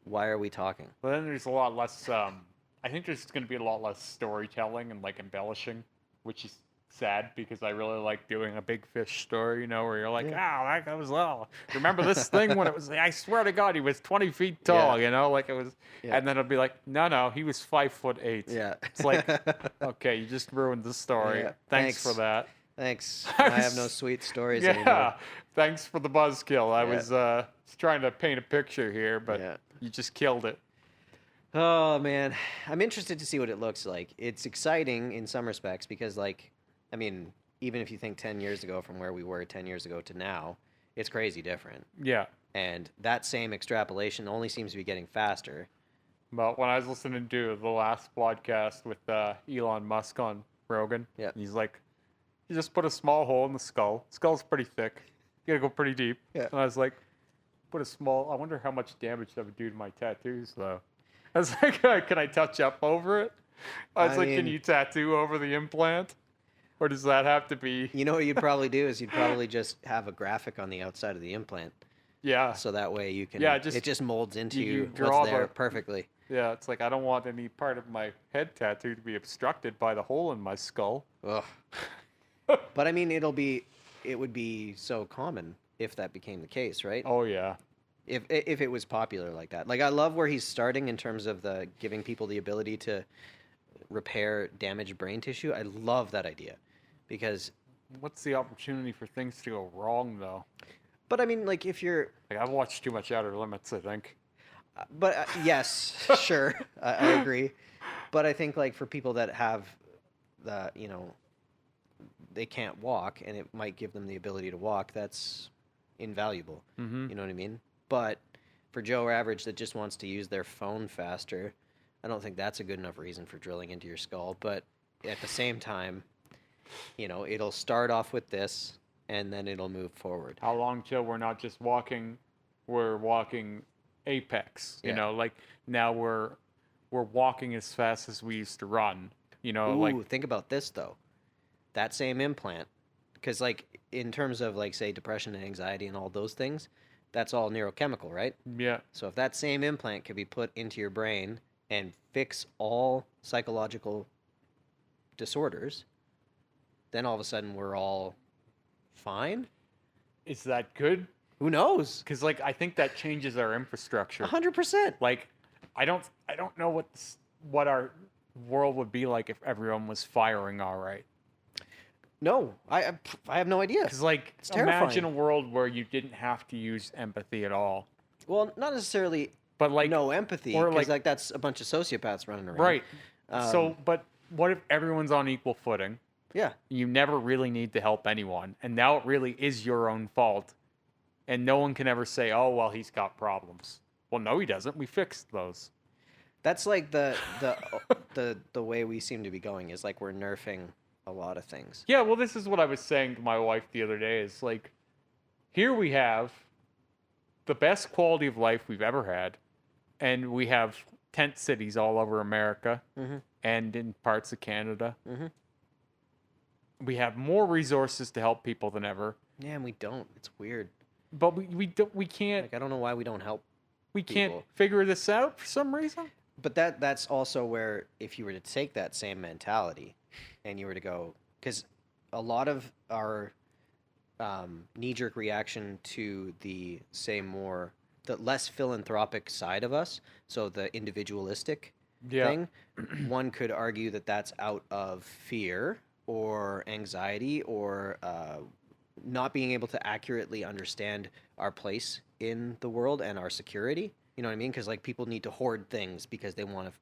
why are we talking? But then there's a lot less. I think there's going to be a lot less storytelling and like embellishing, which is sad because I really like doing a big fish story, you know, where you're like, Yeah. that was remember this thing when it was, I swear to God, he was 20 feet tall, Yeah. you know, like it was, Yeah. and then it'll be like, no, he was 5'8". Yeah. It's like, okay, you just ruined the story. Yeah. Thanks for Thanks. that. Thanks. I I have no was- sweet stories Yeah, anymore. thanks for the buzzkill. I Yeah. was trying to paint a picture here, but Yeah. you just killed it. Oh man, I'm interested to see what it looks like. It's exciting in some respects because, like, I mean, even if you think 10 years ago from where we were 10 years ago to now, it's crazy different. Yeah. And that same extrapolation only seems to be getting faster. But when I was listening to the last podcast with Elon Musk on Rogan, Yep. he's like, you just put a small hole in the skull. Skull's pretty thick. You gotta go pretty deep. Yeah. And I was like, I wonder how much damage that would do to my tattoos, though. I was like, can I touch up over it? I was I like, can mean- you tattoo over the implant? Or does that have to be... You know what you'd probably do is you'd probably just have a graphic on the outside of the implant, Yeah. so that way you can. Yeah, it just molds into you what's draw there the- perfectly. Yeah, it's like I don't want any part of my head tattoo to be obstructed by the hole in my skull. Ugh. But I mean, it would be so common if that became the case, right? Oh, yeah. If it was popular like that. Like I love where he's starting in terms of the giving people the ability to repair damaged brain tissue. I love that idea because What's the opportunity for things to go wrong, though? but I mean like if you're Like, I've watched too much Outer Limits, I think. but yes, sure. I agree. But I think like for people that have the, you know, they can't walk and it might give them the ability to walk, that's invaluable. Mm-hmm. You know what I mean? But for Joe Average that just wants to use their phone faster, I don't think that's a good enough reason for drilling into your skull. But at the same time, you know, it'll start off with this and then it'll move forward. How long till we're not just walking, we're walking apex, you Yeah. know, like now we're walking as fast as we used to run, you know, Ooh, like, think about this though. That same implant, because like in terms of like say depression and anxiety and all those things, that's all neurochemical, right? yeah, So if that same implant could be put into your brain and fix all psychological disorders, then all of a sudden we're all fine. is that good? Who knows? Because, like, I think that changes our infrastructure. 100%. Like, I don't know what our world would be like if everyone was firing all right. No, I have no idea. Because, like, It's imagine terrifying. a world where you didn't have to use empathy at all. Well, not necessarily But, like, no empathy, or, because like- like that's a bunch of sociopaths running around. right. Um, So, but what if everyone's on equal footing? Yeah. You never really need to help anyone. And now it really is your own fault And no one can ever say, oh, well, he's got problems. Well, no, he doesn't. We fixed those. That's like the way we seem to be going is like we're nerfing a lot of things. Yeah, well, this is what I was saying to my wife the other day. Is like, here we have the best quality of life we've ever had, and we have tent cities all over America and in parts of Canada. We have more resources to help people than ever. Yeah, and we don't. It's weird. But we can't. Like, I don't know why we don't help. We can't people. figure this out for some reason. But that's also where if you were to take that same mentality, and you were to go, because a lot of our knee-jerk reaction to the less philanthropic side of us, so the individualistic thing, one could argue that that's out of fear or anxiety or not being able to accurately understand our place in the world and our security. You know what I mean? Because like people need to hoard things because they want to.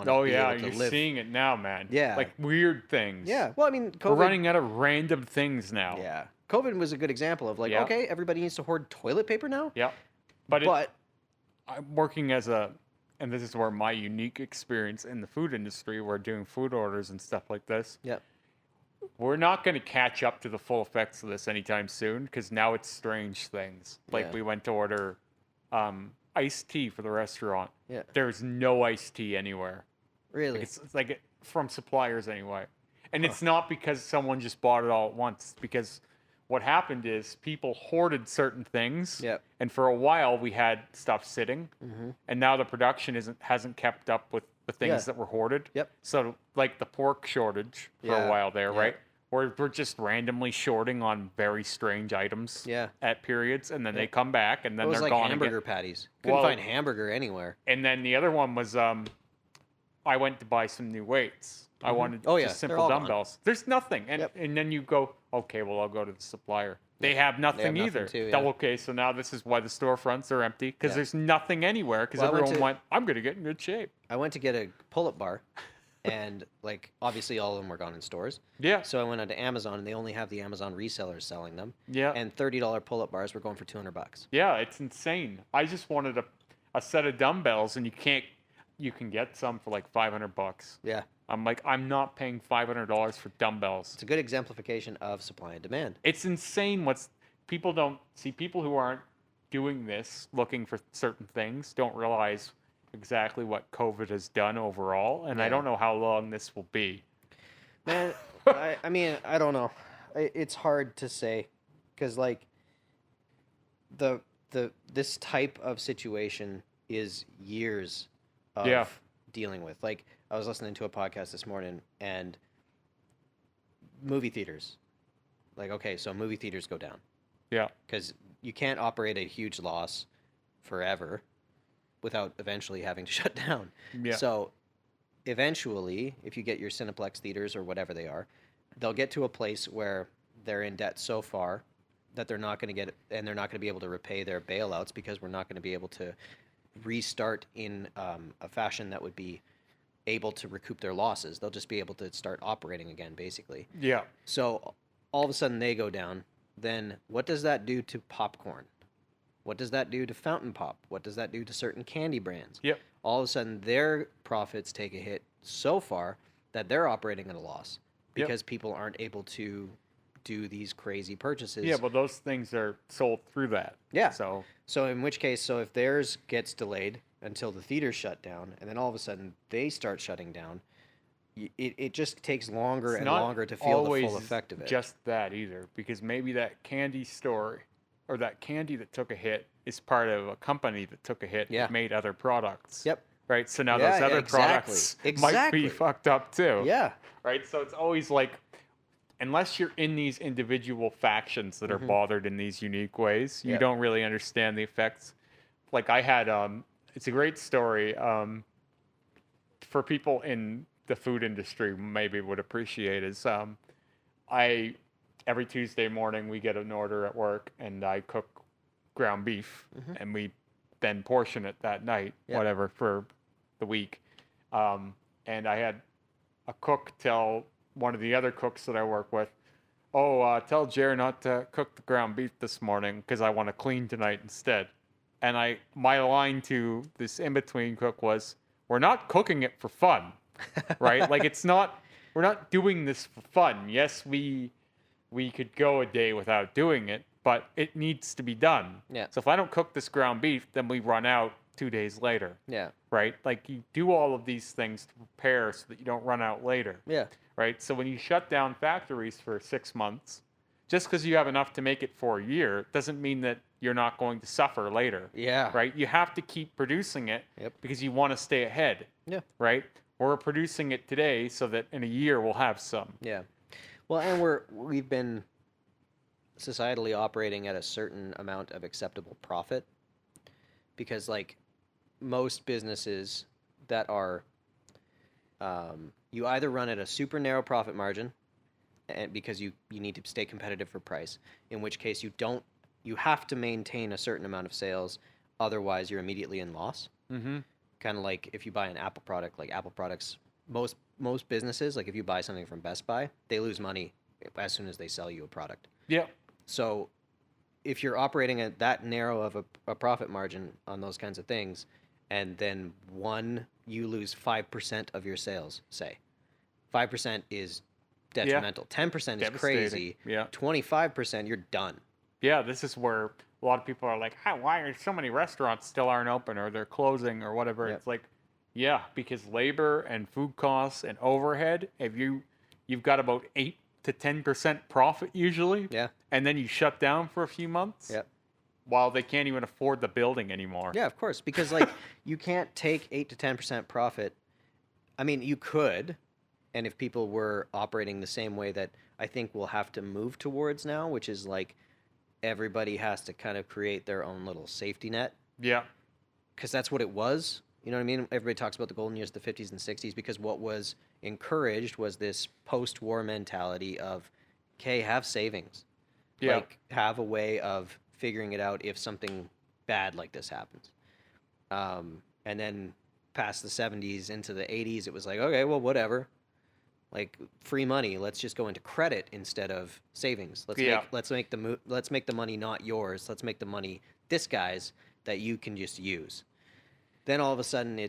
Oh be yeah, able to you're live. seeing it now, man. Yeah, like weird things. Yeah, well, I mean, COVID, we're running out of random things now. Yeah, COVID was a good example of like, okay, everybody needs to hoard toilet paper now. Yeah, but I'm working as and this is where my unique experience in the food industry, we're doing food orders and stuff like this. Yep. We're not going to catch up to the full effects of this anytime soon because now it's strange things. Like we went to order iced tea for the restaurant. Yeah. There's no iced tea anywhere. Really? Like it's like from suppliers anyway. And it's not because someone just bought it all at once. Because what happened is people hoarded certain things. Yep. And for a while we had stuff sitting. And now the production hasn't kept up with the things that were hoarded. Yep. So like the pork shortage for a while there, right? We're just randomly shorting on very strange items at periods, and then they come back, and then it was they're like gone hamburger again. patties. Couldn't find hamburger anywhere. And then the other one was I went to buy some new weights. I wanted just simple dumbbells. Gone. There's nothing. And then you go, okay, well, I'll go to the supplier. They have nothing either. Too, okay, so now this is why the storefronts are empty, because there's nothing anywhere, because everyone went, I'm going to get in good shape. I went to get a pull-up bar, and, like, obviously all of them were gone in stores. Yeah. So I went onto Amazon, and they only have the Amazon resellers selling them. Yeah. And $30 pull-up bars were going for $200. Yeah, it's insane. I just wanted a set of dumbbells, and you can get some for, like, $500. Yeah. I'm like, I'm not paying $500 for dumbbells. It's a good exemplification of supply and demand. It's insane people don't see. People who aren't doing this, looking for certain things, don't realize exactly what COVID has done overall. And I don't know how long this will be. Man, I mean, I don't know. It's hard to say because, like, this type of situation is years of dealing with. Like, I was listening to a podcast this morning, and movie theaters. Like, okay, so movie theaters go down. Yeah. Because you can't operate a huge loss forever without eventually having to shut down. Yeah. So eventually, if you get your Cineplex theaters or whatever they are, they'll get to a place where they're in debt so far that they're not going to get it, and they're not going to be able to repay their bailouts because we're not going to be able to restart in a fashion that would be able to recoup their losses. They'll just be able to start operating again, basically. Yeah. So all of a sudden they go down. Then what does that do to popcorn? What does that do to fountain pop? What does that do to certain candy brands? Yep. All of a sudden their profits take a hit so far that they're operating at a loss because people aren't able to do these crazy purchases. Yeah, but those things are sold through that. Yeah. So in which case, if theirs gets delayed until the theaters shut down, and then all of a sudden they start shutting down, it just takes longer and longer to feel the full effect of it. Just that either, because maybe that candy store or that candy that took a hit is part of a company that took a hit that made other products. Yep. Right. So now those other products might be fucked up too. Yeah. Right. So it's always like, unless you're in these individual factions that are bothered in these unique ways, you don't really understand the effects. Like I had, it's a great story for people in the food industry maybe would appreciate is every Tuesday morning we get an order at work and I cook ground beef and we then portion it that night, whatever, for the week. And I had a cook tell one of the other cooks that I work with, tell Jer not to cook the ground beef this morning because I want to clean tonight instead. And my line to this in-between cook was, we're not cooking it for fun, right? Like we're not doing this for fun. Yes, we could go a day without doing it, but it needs to be done. Yeah. So if I don't cook this ground beef, then we run out 2 days later. Yeah. Right? Like you do all of these things to prepare so that you don't run out later. Yeah. Right? So when you shut down factories for 6 months, just because you have enough to make it for a year doesn't mean that you're not going to suffer later. Yeah. Right? You have to keep producing it because you want to stay ahead. Yeah. Right? We're producing it today so that in a year we'll have some. Yeah. Well, and we've been societally operating at a certain amount of acceptable profit because, like, most businesses that are, you either run at a super narrow profit margin, and because you need to stay competitive for price, in which case you have to maintain a certain amount of sales, otherwise you're immediately in loss. Mm-hmm. Kind of like if you buy an Apple product, like Apple products, most businesses, like if you buy something from Best Buy, they lose money as soon as they sell you a product. Yeah. So if you're operating at that narrow of a profit margin on those kinds of things, and then you lose 5% of your sales, say. 5% is detrimental. 10% is crazy. Yeah. 25%, you're done. Yeah, this is where a lot of people are like, why are so many restaurants still aren't open or they're closing or whatever? Yep. It's like, yeah, because labor and food costs and overhead, you've got about 8 to 10% profit usually. Yeah. And then you shut down for a few months. Yep. While they can't even afford the building anymore. Yeah, of course, because like you can't take 8 to 10% profit. I mean, you could, and if people were operating the same way that I think we'll have to move towards now, which is like everybody has to kind of create their own little safety net. Yeah. Because that's what it was. You know what I mean? Everybody talks about the golden years of the 50s and 60s because what was encouraged was this post-war mentality of, okay, have savings. Yeah. Like, have a way of figuring it out if something bad like this happens. And then past the 70s into the 80s, it was like, okay, well, whatever. Like, free money. Let's just go into credit instead of savings. Let's make the money not yours. Let's make the money this guy's that you can just use. Then all of a sudden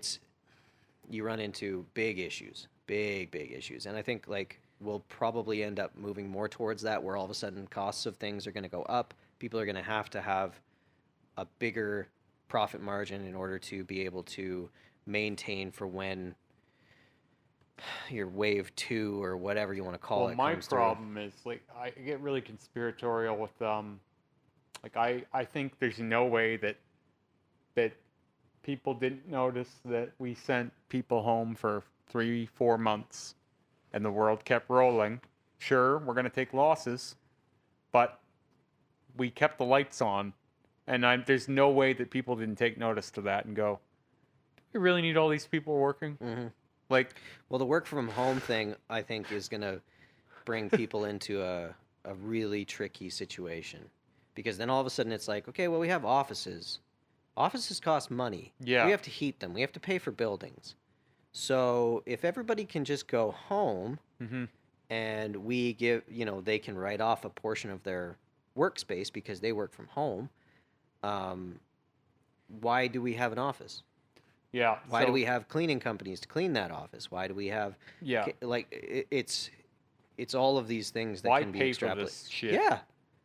you run into big issues, big issues. And I think like we'll probably end up moving more towards that where all of a sudden costs of things are going to go up. People are going to have a bigger profit margin in order to be able to maintain for when your wave 2 or whatever you want to call it. My problem is like I get really conspiratorial with like I think there's no way that people didn't notice that we sent people home for 3-4 months and the world kept rolling. Sure, we're going to take losses, but we kept the lights on, and there's no way that people didn't take notice to that and go, do we really need all these people working? Mm-hmm. Like, well, the work from home thing, I think, is going to bring people into a really tricky situation. Because then all of a sudden it's like, okay, well, we have offices. Offices cost money. Yeah. We have to heat them. We have to pay for buildings. So if everybody can just go home mm-hmm. and we give, they can write off a portion of their workspace because they work from home, why do we have an office? Yeah. Why do we have cleaning companies to clean that office? Why do we have... Yeah. Like, it's all of these things that can be extrapolated. Why pay for this shit Yeah.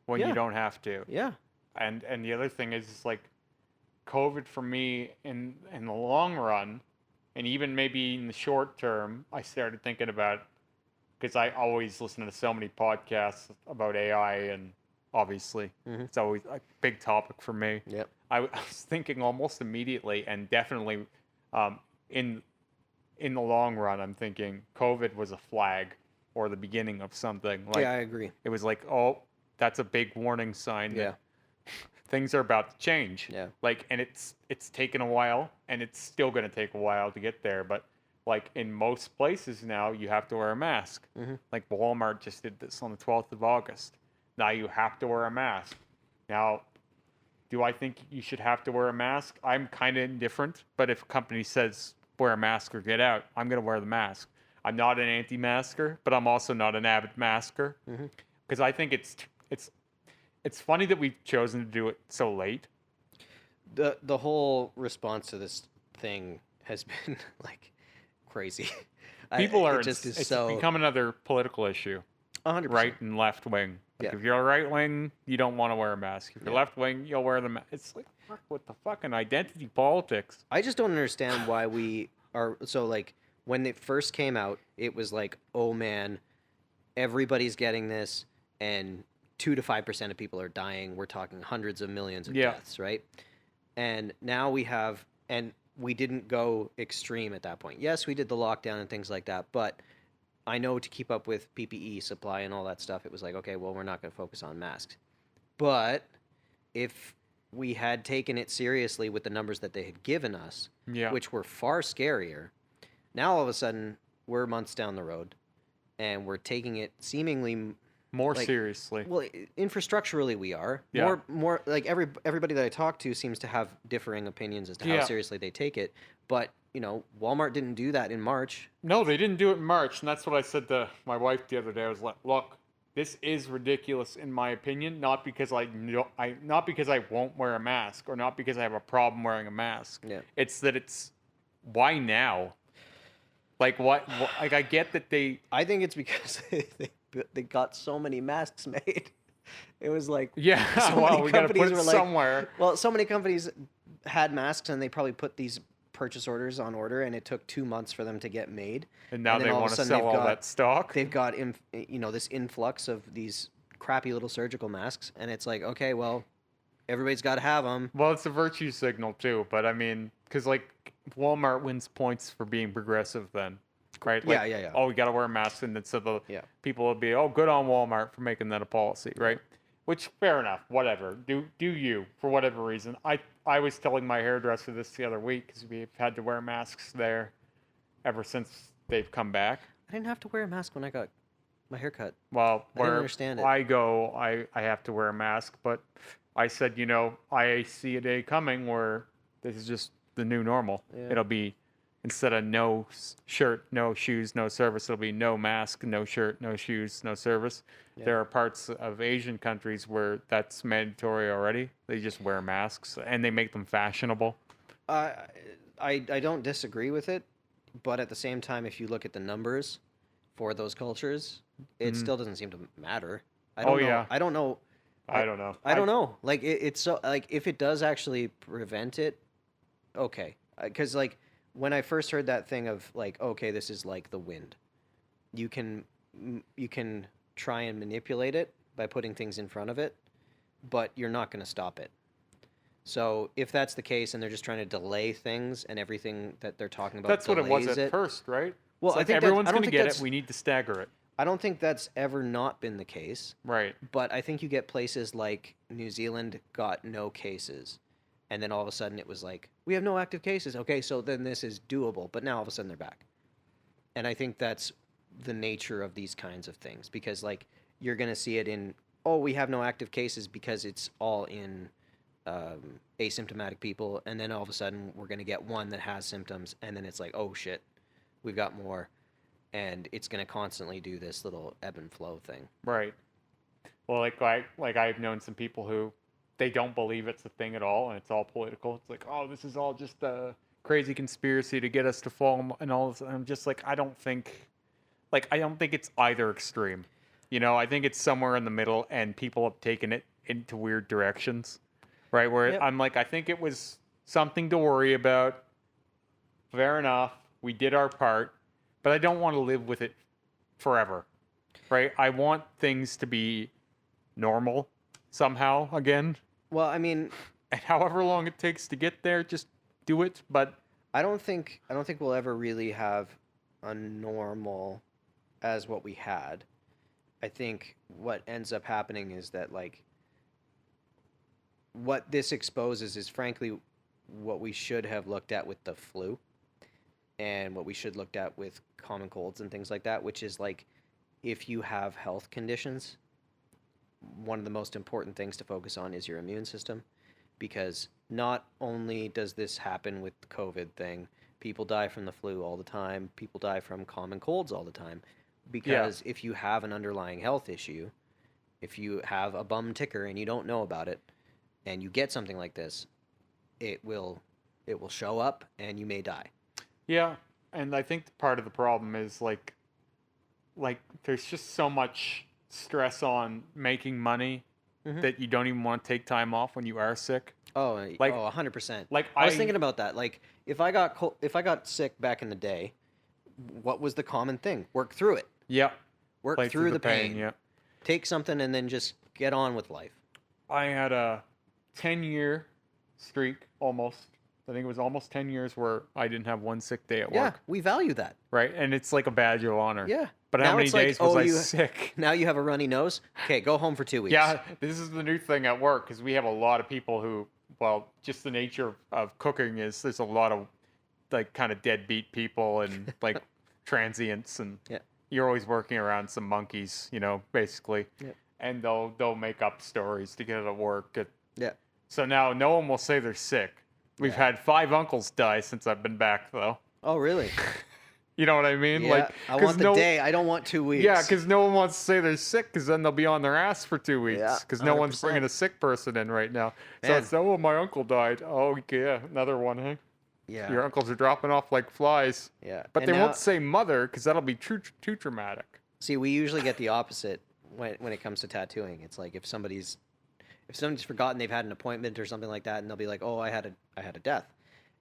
when you don't have to? Yeah. And the other thing is like COVID for me in the long run, and even maybe in the short term, I started thinking about, because I always listen to so many podcasts about AI, and obviously it's always a big topic for me. Yep. I was thinking almost immediately, and definitely in the long run, I'm thinking COVID was a flag or the beginning of something. Like, yeah, I agree. It was like, oh, that's a big warning sign. That things are about to change. Yeah. Like, and it's taken a while, and it's still going to take a while to get there. But like in most places now, you have to wear a mask. Mm-hmm. Like Walmart just did this on the 12th of August. Now you have to wear a mask. Now, do I think you should have to wear a mask? I'm kind of indifferent. But if a company says wear a mask or get out, I'm going to wear the mask. I'm not an anti-masker, but I'm also not an avid masker. Mm-hmm. because I think it's funny that we've chosen to do it so late. The whole response to this thing has been like crazy. People are it just is it's so become another political issue, 100%. right and left wing. Like Yeah. if you're right wing, you don't want to wear a mask. If you're Yeah. left wing, you'll wear the mask. It's like fuck with the fucking identity politics. I just don't understand why we are so like when it first came out, it was like, oh man, everybody's getting this, and 2 to 5% of people are dying. We're talking hundreds of millions of Yeah. deaths, right? And now we have, and we didn't go extreme at that point. Yes, we did the lockdown and things like that, but I know to keep up with PPE supply and all that stuff, it was like, okay, well, we're not going to focus on masks. But if we had taken it seriously with the numbers that they had given us, Yeah. which were far scarier, now all of a sudden we're months down the road and we're taking it seemingly More like, seriously. well, infrastructurally we are. Yeah. More like everybody that I talk to seems to have differing opinions as to how Yeah. seriously they take it. But, Walmart didn't do that in March. No, they didn't do it in March, and that's what I said to my wife the other day. I was like, "Look, this is ridiculous in my opinion. Not because not because I won't wear a mask, or not because I have a problem wearing a mask. Yeah. It's that why now? Like what? Like I get that they. I think it's because they got so many masks made. It was like Yeah. so Well, many we gotta put companies it were like, somewhere. well, so many companies had masks and they probably put these purchase orders on order, and it took 2 months for them to get made. And now then they all of a want to sudden sell they've all got- that stock. They've got this influx of these crappy little surgical masks, and it's like, okay, well, everybody's got to have them. Well, it's a virtue signal too, but I mean, because like Walmart wins points for being progressive, then, right? Like, Yeah. Oh, we got to wear masks, and then so the Yeah. people will be, oh, good on Walmart for making that a policy, right? Which fair enough, whatever. Do you for whatever reason? I was telling my hairdresser this the other week because we've had to wear masks there ever since they've come back. I didn't have to wear a mask when I got my haircut. Well, I didn't where understand it. I go, I have to wear a mask, but I said, I see a day coming where this is just the new normal. Yeah. It'll be instead of no shirt, no shoes, no service, it'll be no mask, no shirt, no shoes, no service. Yeah. There are parts of Asian countries where that's mandatory already. They just wear masks and they make them fashionable. I don't disagree with it, but at the same time, if you look at the numbers for those cultures, it still doesn't seem to matter. I don't know. yeah. I don't know. I don't know. I don't know. Like it's so like if it does actually prevent it, okay. Because like when I first heard that thing of like, okay, this is like the wind. You can try and manipulate it by putting things in front of it, but you're not going to stop it. So if that's the case, and they're just trying to delay things, and everything that they're talking about, That's what it was delays at first, right? Well, It's I like think everyone's I don't going to think get that's- it. We need to stagger it. I don't think that's ever not been the case. Right. But I think you get places like New Zealand got no cases, and then all of a sudden it was like, we have no active cases. Okay, so then this is doable. But now all of a sudden they're back. And I think that's the nature of these kinds of things, because like you're going to see it in, oh, we have no active cases because it's all in asymptomatic people, and then all of a sudden we're going to get one that has symptoms, and then it's like, oh shit, we've got more. And it's going to constantly do this little ebb and flow thing. Right. Well, like I've known some people who they don't believe it's a thing at all, and it's all political. It's like, oh, this is all just a crazy conspiracy to get us to fall and all this. And I'm just like, I don't think it's either extreme. I think it's somewhere in the middle, and people have taken it into weird directions, right? Where Yep. I'm like, I think it was something to worry about. Fair enough. We did our part. But I don't want to live with it forever, right? I want things to be normal somehow again. Well, I mean, And however long it takes to get there, just do it. But I don't think we'll ever really have a normal as what we had. I think what ends up happening is that like what this exposes is frankly what we should have looked at with the flu, and what we should looked at with common colds and things like that, which is like if you have health conditions, one of the most important things to focus on is your immune system, because not only does this happen with the COVID thing, people die from the flu all the time, people die from common colds all the time, because if you have an underlying health issue, if you have a bum ticker and you don't know about it, and you get something like this, it will show up and you may die. Yeah, and I think part of the problem is like there's just so much stress on making money that you don't even want to take time off when you are sick. Oh, Like 100%. like I was thinking about that. Like, if I got sick back in the day, what was the common thing? Work through it. Yeah. Work Play through the pain. Yeah. Take something and then just get on with life. I had a 10-year streak almost. I think it was almost 10 years where I didn't have one sick day at Yeah, work. we value that. Right? And it's like a badge of honor. Yeah. But Now how many it's like, days was oh, I sick? Now you have a runny nose? Okay, go home for 2 weeks. Yeah, this is the new thing at work because we have a lot of people who, well, just the nature of cooking is there's a lot of like kind of deadbeat people and like transients, and Yeah. you're always working around some monkeys, basically. Yeah. And they'll make up stories to get it at work. Yeah. So now no one will say they're sick. We've had 5 uncles die since I've been back, though. Oh, really? You know what I mean? Yeah. Like, I want the day. I don't want 2 weeks. Yeah, because no one wants to say they're sick, because then they'll be on their ass for 2 weeks. Yeah, Because no one's 100%. bringing a sick person in right now. So Man. it's, oh, my uncle died. Oh, yeah, another one, huh? Yeah. Your uncles are dropping off like flies. Yeah. But And they now- won't say mother, because that'll be too dramatic. See, we usually get the opposite when it comes to tattooing. It's like if somebody's forgotten they've had an appointment or something like that, and they'll be like, "Oh, I had a death,"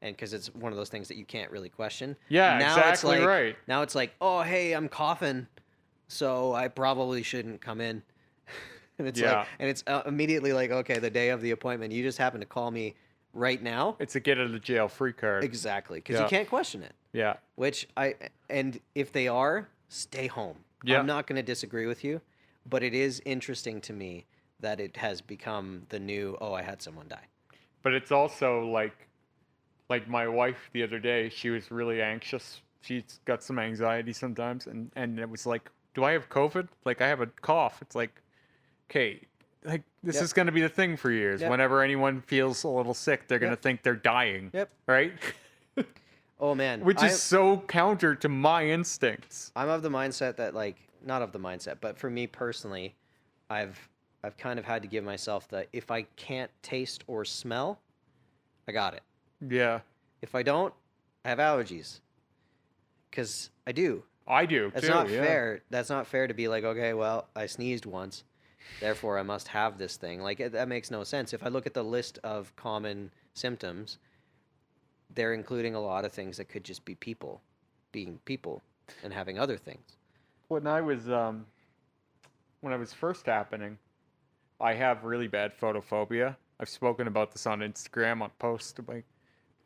and because it's one of those things that you can't really question. Yeah, now exactly it's like, right. Now it's like, "Oh, hey, I'm coughing, so I probably shouldn't come in." And it's Yeah. like, and it's immediately like, okay, the day of the appointment, you just happen to call me right now. It's a get out of jail free card. Exactly, because Yeah. you can't question it. Yeah. And if they are, stay home. Yeah. I'm not going to disagree with you, but it is interesting to me that it has become the new, oh, I had someone die. But it's also like my wife the other day, she was really anxious. She's got some anxiety sometimes, and it was like, do I have COVID? Like, I have a cough. It's like, okay, like this Yep. is going to be the thing for years. Yep. Whenever anyone feels a little sick, they're going to Yep. think they're dying. Yep. Right? Oh, man. Which is so counter to my instincts. I'm of the mindset that, like, not of the mindset, but for me personally, I've kind of had to give myself the, if I can't taste or smell, I got it. Yeah. If I don't, I have allergies. Because I do. I do, That's too. not yeah. fair. That's not fair to be like, okay, well, I sneezed once, therefore I must have this thing. Like, that makes no sense. If I look at the list of common symptoms, they're including a lot of things that could just be people being people and having other things. When I was first happening, I have really bad photophobia. I've spoken about this on Instagram on posts. Like,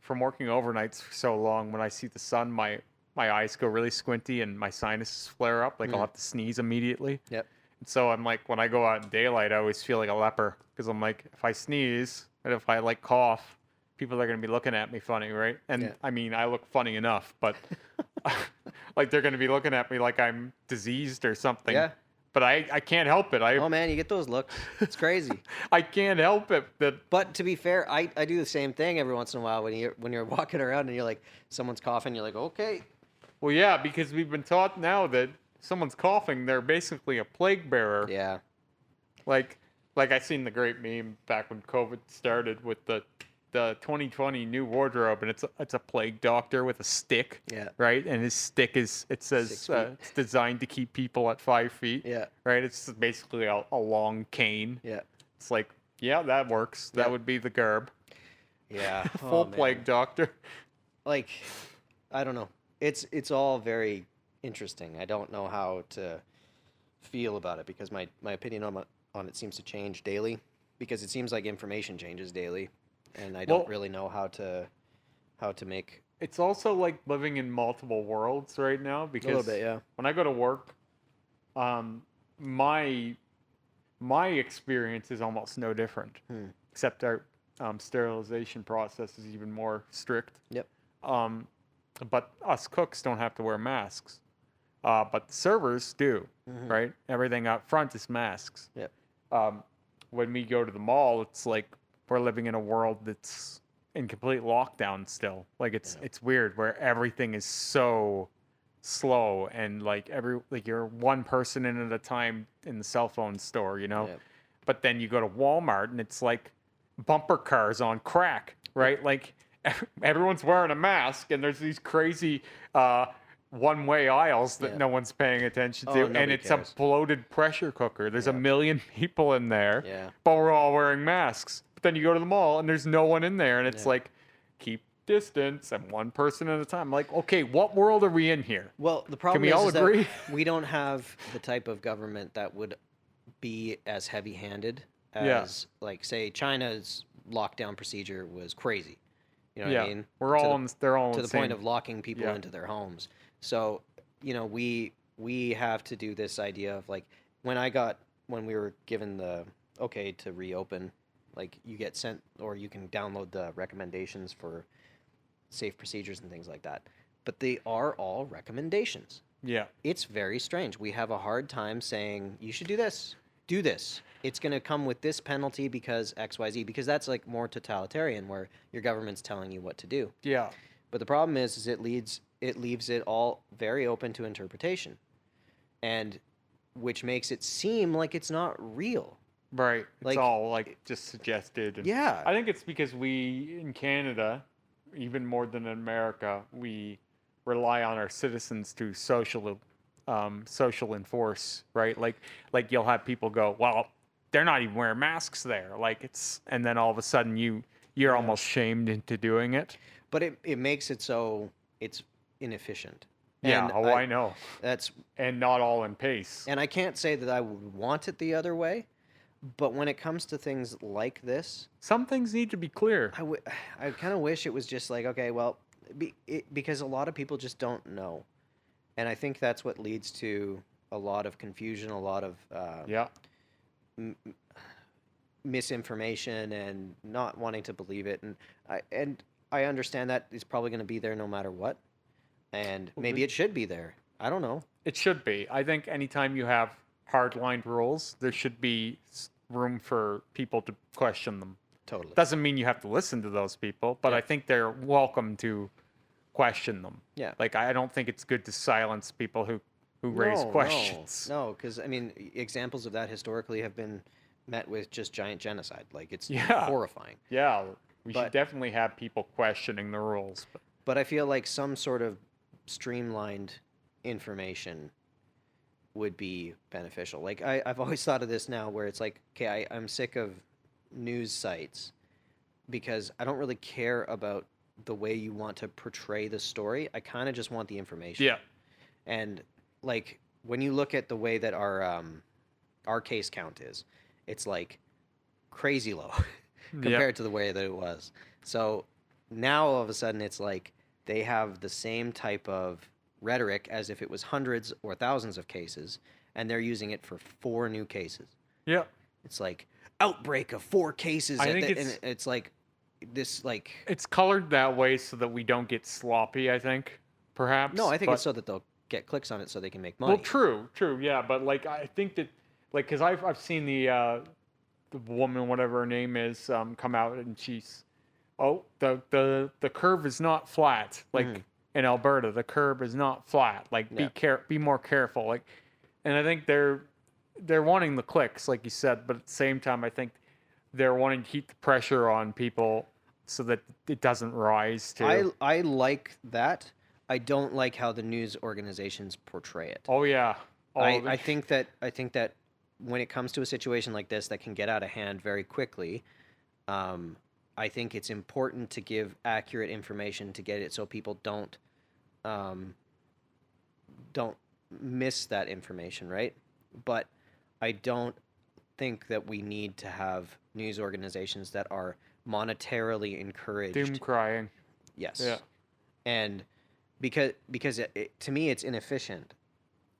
from working overnights for so long, when I see the sun, my eyes go really squinty and my sinuses flare up. Like, I'll have to sneeze immediately. Yep. And so I'm like, when I go out in daylight, I always feel like a leper, because I'm like, if I sneeze and if I like cough, people are going to be looking at me funny, right? And Yeah. I mean, I look funny enough, but like they're going to be looking at me like I'm diseased or something. Yeah. But I can't help it. Oh man, you get those looks. It's crazy. I can't help it. But to be fair, I do the same thing every once in a while when you're walking around and you're like, someone's coughing, you're like, okay. Well, yeah, because we've been taught now that if someone's coughing, they're basically a plague bearer. Yeah. Like I seen the great meme back when COVID started with the 2020 new wardrobe, and it's a plague doctor with a stick. Yeah. Right, and his stick says 6 feet. it's designed to keep people at 5 feet. Yeah. Right, it's basically a long cane. Yeah. It's like, yeah, that works. That Yeah. would be the garb. Yeah. Full Oh, man. plague doctor. Like, I don't know. It's all very interesting. I don't know how to feel about it because my opinion on it seems to change daily, because it seems like information changes daily, and I don't Well- really know how to make It's also like living in multiple worlds right now, a because little bit. Yeah. when I go to work, my experience is almost no different, except our sterilization process is even more strict. Yep. But us cooks don't have to wear masks, but the servers do, right? Everything up front is masks. Yep. When we go to the mall, it's like we're living in a world that's in complete lockdown still. Like it's weird where everything is so slow, and like you're one person in at a time in the cell phone store, Yep. But then you go to Walmart and it's like bumper cars on crack, right? Like everyone's wearing a mask and there's these crazy one-way aisles that Yeah. no one's paying attention Oh, to, and nobody it's cares. a bloated pressure cooker. There's a Yeah. million people in there, Yeah. but we're all wearing masks. But then you go to the mall and there's no one in there, and it's Yeah. like, keep distance and one person at a time. Like, okay, what world are we in here? Well, the problem we is, all is agree? that we don't have the type of government that would be as heavy-handed Yeah. as, like, say, China's lockdown procedure was crazy. You know what Yeah, I mean? we're To all the- in. They're all to in the same. point of locking people Yeah. into their homes. So, we have to do this idea of, like, when we were given the okay to reopen, like, you get sent, or you can download the recommendations for safe procedures and things like that. But they are all recommendations. Yeah. It's very strange. We have a hard time saying, you should do this, do this. It's going to come with this penalty because XYZ, because that's like more totalitarian, where your government's telling you what to do. Yeah. But the problem is it leaves it all very open to interpretation, and which makes it seem like it's not real. Right. It's Like- all like just suggested. And Yeah. I think it's because we in Canada, even more than in America, we rely on our citizens to social enforce, right? Like you'll have people go, well, they're not even wearing masks there. Like and then all of a sudden you're almost shamed into doing it. But it makes it so it's inefficient. Yeah. And I know. That's And not all in pace. And I can't say that I would want it the other way, but when it comes to things like this, Some things need to be clear. I kind of wish it was just like, okay, well, because a lot of people just don't know. And I think that's what leads to a lot of confusion, a lot of Yeah. misinformation, and not wanting to believe it. And I understand that it's probably going to be there no matter what. And maybe it should be there. I don't know. It should be. I think anytime you have hard-lined rules, there should be room for people to question them. Totally. Doesn't mean you have to listen to those people, but Yeah. I think they're welcome to question them. Yeah. Like, I don't think it's good to silence people who raise questions. No, because I mean, examples of that historically have been met with just giant genocide. Like, it's Yeah. horrifying. Yeah, we But- should definitely have people questioning the rules. But I feel like some sort of streamlined information would be beneficial. Like, I've always thought of this now, where it's like, okay, I'm sick of news sites because I don't really care about the way you want to portray the story. I kind of just want the information. Yeah. And like, when you look at the way that our case count is, it's like crazy low compared to the way that it was. So now all of a sudden it's like they have the same type of rhetoric as if it was hundreds or thousands of cases, and they're using it for 4 new cases. Yeah. It's like outbreak of 4 cases. I think and it's like this, like, It's colored that way so that we don't get sloppy, I think, perhaps. no, I think but- it's so that they'll get clicks on it so they can make money. Well, true, yeah, but like I think that, like, because I've seen the woman, whatever her name is, come out and she's, the curve is not flat, like in Alberta, the curve is not flat. Like, be more careful, like, and I think they're wanting the clicks, like you said, but at the same time, I think they're wanting to keep the pressure on people so that it doesn't rise to. I like that. I don't like how the news organizations portray it. Oh yeah. I think that when it comes to a situation like this that can get out of hand very quickly, I think it's important to give accurate information to get it so people don't miss that information, right? But I don't think that we need to have news organizations that are monetarily encouraged. Doom crying. Yes. Yeah. And because to me it's inefficient,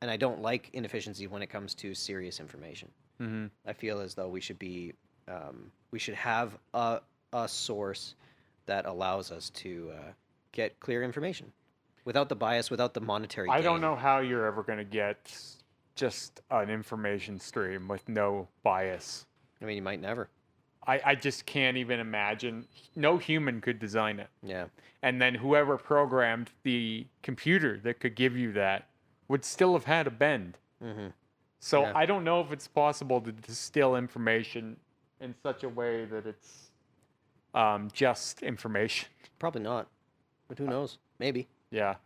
and I don't like inefficiency when it comes to serious information. Mm-hmm. I feel as though we should have a source that allows us to get clear information without the bias, without the monetary I don't gain. know how you're ever going to get just an information stream with no bias. I mean, you might never. I just can't even imagine. No human could design it. Yeah. And then whoever programmed the computer that could give you that would still have had a bend. Mm-hmm. So Yeah. I don't know if it's possible to distill information in such a way that it's just information. Probably not. But who knows? Maybe. Yeah.